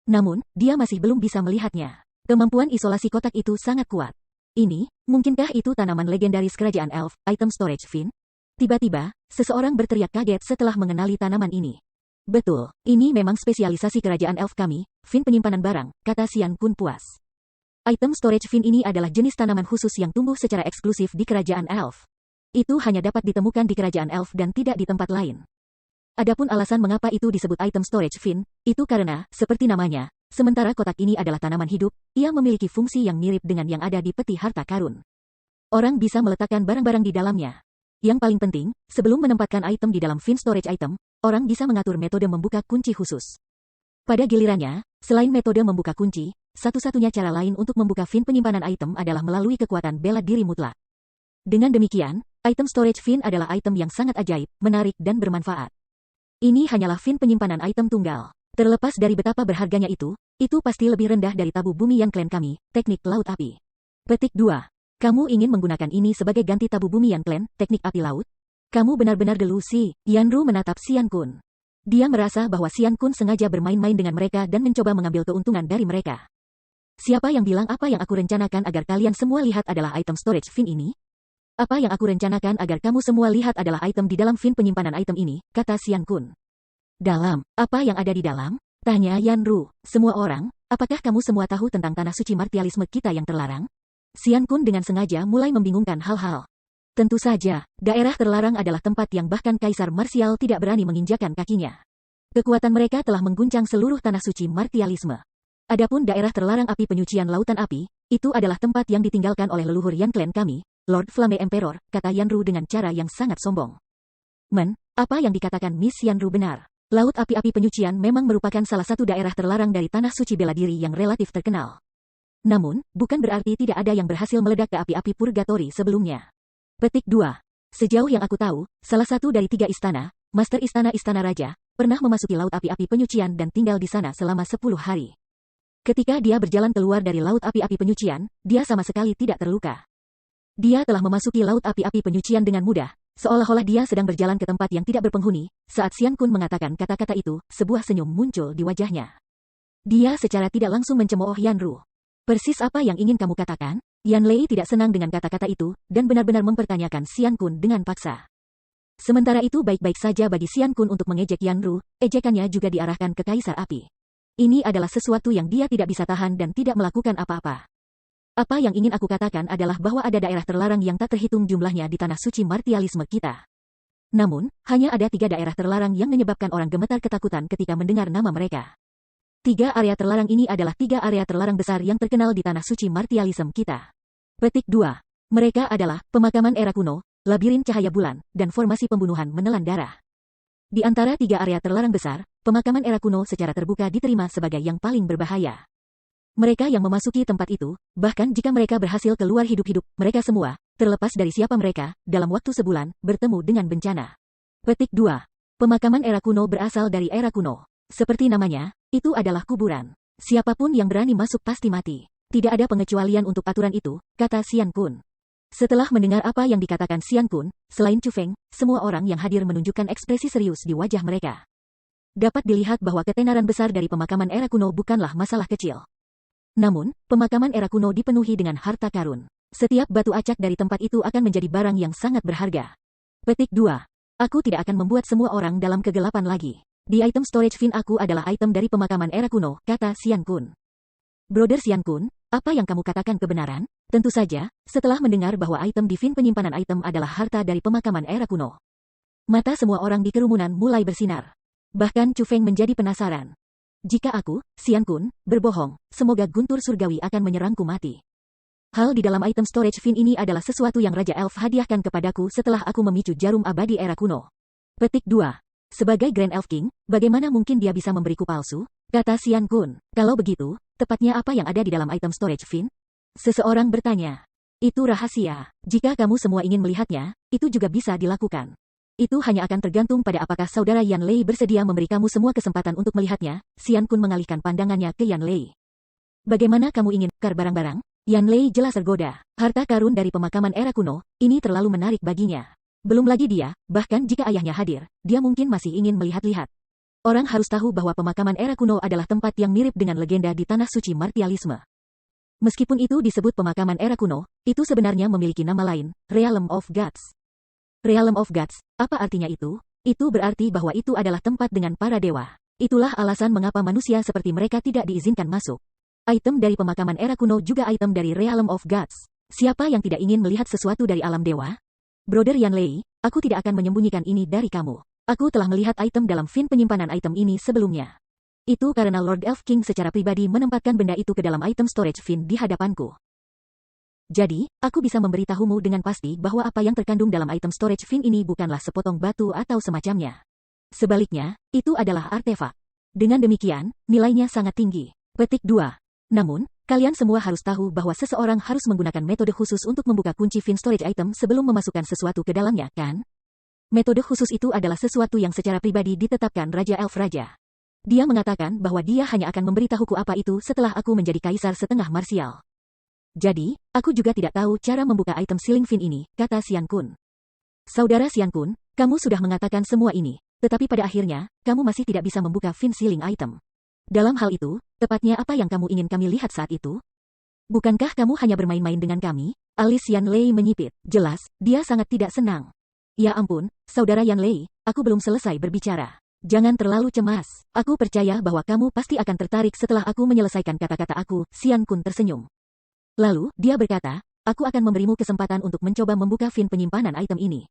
Namun, dia masih belum bisa melihatnya. Kemampuan isolasi kotak itu sangat kuat. Ini, mungkinkah itu tanaman legendaris kerajaan elf, item storage fin? Tiba-tiba, seseorang berteriak kaget setelah mengenali tanaman ini. Betul, ini memang spesialisasi kerajaan elf kami, fin penyimpanan barang, kata Xian Kun puas. Item storage fin ini adalah jenis tanaman khusus yang tumbuh secara eksklusif di kerajaan elf. Itu hanya dapat ditemukan di kerajaan elf dan tidak di tempat lain. Adapun alasan mengapa itu disebut item storage fin, itu karena, seperti namanya, sementara kotak ini adalah tanaman hidup, ia memiliki fungsi yang mirip dengan yang ada di peti harta karun. Orang bisa meletakkan barang-barang di dalamnya. Yang paling penting, sebelum menempatkan item di dalam fin storage item, orang bisa mengatur metode membuka kunci khusus. Pada gilirannya, selain metode membuka kunci, satu-satunya cara lain untuk membuka fin penyimpanan item adalah melalui kekuatan bela diri mutlak. Dengan demikian, item storage fin adalah item yang sangat ajaib, menarik dan bermanfaat. Ini hanyalah fin penyimpanan item tunggal. Terlepas dari betapa berharganya itu pasti lebih rendah dari tabu bumi Yan Clan kami, teknik laut api. Petik 2. Kamu ingin menggunakan ini sebagai ganti tabu bumi Yan Clan, teknik api laut? Kamu benar-benar delusi. Yanru menatap Xian Kun. Dia merasa bahwa Xian Kun sengaja bermain-main dengan mereka dan mencoba mengambil keuntungan dari mereka. Siapa yang bilang apa yang aku rencanakan agar kalian semua lihat adalah item storage fin ini? Apa yang aku rencanakan agar kamu semua lihat adalah item di dalam fin penyimpanan item ini, kata Xian Kun. Dalam, apa yang ada di dalam? Tanya Yanru. Semua orang, apakah kamu semua tahu tentang tanah suci martialisme kita yang terlarang? Xian Kun dengan sengaja mulai membingungkan hal-hal. Tentu saja, daerah terlarang adalah tempat yang bahkan Kaisar Marsial tidak berani menginjakan kakinya. Kekuatan mereka telah mengguncang seluruh tanah suci martialisme. Adapun daerah terlarang api penyucian lautan api, itu adalah tempat yang ditinggalkan oleh leluhur Yan Clan kami, Lord Flame Emperor, kata Yanru dengan cara yang sangat sombong. Apa yang dikatakan Miss Yanru benar. Laut api-api penyucian memang merupakan salah satu daerah terlarang dari tanah suci bela diri yang relatif terkenal. Namun, bukan berarti tidak ada yang berhasil meledak ke api-api purgatori sebelumnya. Petik 2. Sejauh yang aku tahu, salah satu dari 3 istana, Master Istana-Istana Raja, pernah memasuki laut api-api penyucian dan tinggal di sana selama 10 hari. Ketika dia berjalan keluar dari laut api-api penyucian, dia sama sekali tidak terluka. Dia telah memasuki laut api-api penyucian dengan mudah, seolah-olah dia sedang berjalan ke tempat yang tidak berpenghuni. Saat Xian Kun mengatakan kata-kata itu, sebuah senyum muncul di wajahnya. Dia secara tidak langsung mencemooh Yanru. Persis apa yang ingin kamu katakan? Yan Lei tidak senang dengan kata-kata itu, dan benar-benar mempertanyakan Xian Kun dengan paksa. Sementara itu baik-baik saja bagi Xian Kun untuk mengejek Yanru, ejekannya juga diarahkan ke Kaisar Api. Ini adalah sesuatu yang dia tidak bisa tahan dan tidak melakukan apa-apa. Apa yang ingin aku katakan adalah bahwa ada daerah terlarang yang tak terhitung jumlahnya di tanah suci martialisme kita. Namun, hanya ada 3 daerah terlarang yang menyebabkan orang gemetar ketakutan ketika mendengar nama mereka. 3 area terlarang ini adalah 3 area terlarang besar yang terkenal di tanah suci martialisme kita. Petik 2. Mereka adalah pemakaman era kuno, labirin cahaya bulan, dan formasi pembunuhan menelan darah. Di antara 3 area terlarang besar, pemakaman era kuno secara terbuka diterima sebagai yang paling berbahaya. Mereka yang memasuki tempat itu, bahkan jika mereka berhasil keluar hidup-hidup, mereka semua, terlepas dari siapa mereka, dalam waktu sebulan, bertemu dengan bencana. Petik 2. Pemakaman era kuno berasal dari era kuno. Seperti namanya, itu adalah kuburan. Siapapun yang berani masuk pasti mati. Tidak ada pengecualian untuk aturan itu, kata Xian Kun. Setelah mendengar apa yang dikatakan Xian Kun, selain Chu Feng, semua orang yang hadir menunjukkan ekspresi serius di wajah mereka. Dapat dilihat bahwa ketenaran besar dari pemakaman era kuno bukanlah masalah kecil. Namun, pemakaman era kuno dipenuhi dengan harta karun. Setiap batu acak dari tempat itu akan menjadi barang yang sangat berharga. Petik 2. Aku tidak akan membuat semua orang dalam kegelapan lagi. Di item storage fin aku adalah item dari pemakaman era kuno, kata Xian Kun. Brother Xian Kun, apa yang kamu katakan kebenaran? Tentu saja, setelah mendengar bahwa item di fin penyimpanan item adalah harta dari pemakaman era kuno. Mata semua orang di kerumunan mulai bersinar. Bahkan Chu Feng menjadi penasaran. Jika aku, Xian Kun, berbohong, semoga guntur surgawi akan menyerangku mati. Hal di dalam item storage fin ini adalah sesuatu yang Raja Elf hadiahkan kepadaku setelah aku memicu jarum abadi era kuno. Petik 2. Sebagai Grand Elf King, bagaimana mungkin dia bisa memberiku palsu? Kata Xian Kun. Kalau begitu, tepatnya apa yang ada di dalam item storage fin? Seseorang bertanya. Itu rahasia. Jika kamu semua ingin melihatnya, itu juga bisa dilakukan. Itu hanya akan tergantung pada apakah saudara Yan Lei bersedia memberi kamu semua kesempatan untuk melihatnya. Xian Kun mengalihkan pandangannya ke Yan Lei. Bagaimana kamu ingin tukar barang-barang? Yan Lei jelas tergoda. Harta karun dari pemakaman era kuno, ini terlalu menarik baginya. Belum lagi dia, bahkan jika ayahnya hadir, dia mungkin masih ingin melihat-lihat. Orang harus tahu bahwa pemakaman era kuno adalah tempat yang mirip dengan legenda di tanah suci martialisme. Meskipun itu disebut pemakaman era kuno, itu sebenarnya memiliki nama lain, Realm of Gods. Realm of Gods, apa artinya itu? Itu berarti bahwa itu adalah tempat dengan para dewa. Itulah alasan mengapa manusia seperti mereka tidak diizinkan masuk. Item dari pemakaman era kuno juga item dari Realm of Gods. Siapa yang tidak ingin melihat sesuatu dari alam dewa? Brother Yan Lei, aku tidak akan menyembunyikan ini dari kamu. Aku telah melihat item dalam fin penyimpanan item ini sebelumnya. Itu karena Lord Elf King secara pribadi menempatkan benda itu ke dalam item storage fin di hadapanku. Jadi, aku bisa memberitahumu dengan pasti bahwa apa yang terkandung dalam item storage fin ini bukanlah sepotong batu atau semacamnya. Sebaliknya, itu adalah artefak. Dengan demikian, nilainya sangat tinggi. Petik 2. Namun, Kalian semua harus tahu bahwa seseorang harus menggunakan metode khusus untuk membuka kunci Fin Storage item sebelum memasukkan sesuatu ke dalamnya, kan? Metode khusus itu adalah sesuatu yang secara pribadi ditetapkan Raja Elf Raja. Dia mengatakan bahwa dia hanya akan memberitahuku apa itu setelah aku menjadi kaisar setengah marsial. Jadi, aku juga tidak tahu cara membuka item Sealing Fin ini, kata Xian Kun. Saudara Xian Kun, kamu sudah mengatakan semua ini, tetapi pada akhirnya, kamu masih tidak bisa membuka Fin Sealing item. Dalam hal itu, tepatnya apa yang kamu ingin kami lihat saat itu? Bukankah kamu hanya bermain-main dengan kami? Alis Yan Lei menyipit. Jelas, dia sangat tidak senang. Ya ampun, saudara Yan Lei, aku belum selesai berbicara. Jangan terlalu cemas. Aku percaya bahwa kamu pasti akan tertarik setelah aku menyelesaikan kata-kata aku. Xian Kun tersenyum. Lalu, dia berkata, aku akan memberimu kesempatan untuk mencoba membuka fin penyimpanan item ini.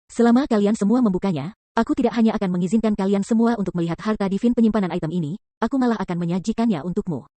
Selama kalian semua membukanya, aku tidak hanya akan mengizinkan kalian semua untuk melihat harta di fin penyimpanan item ini, aku malah akan menyajikannya untukmu.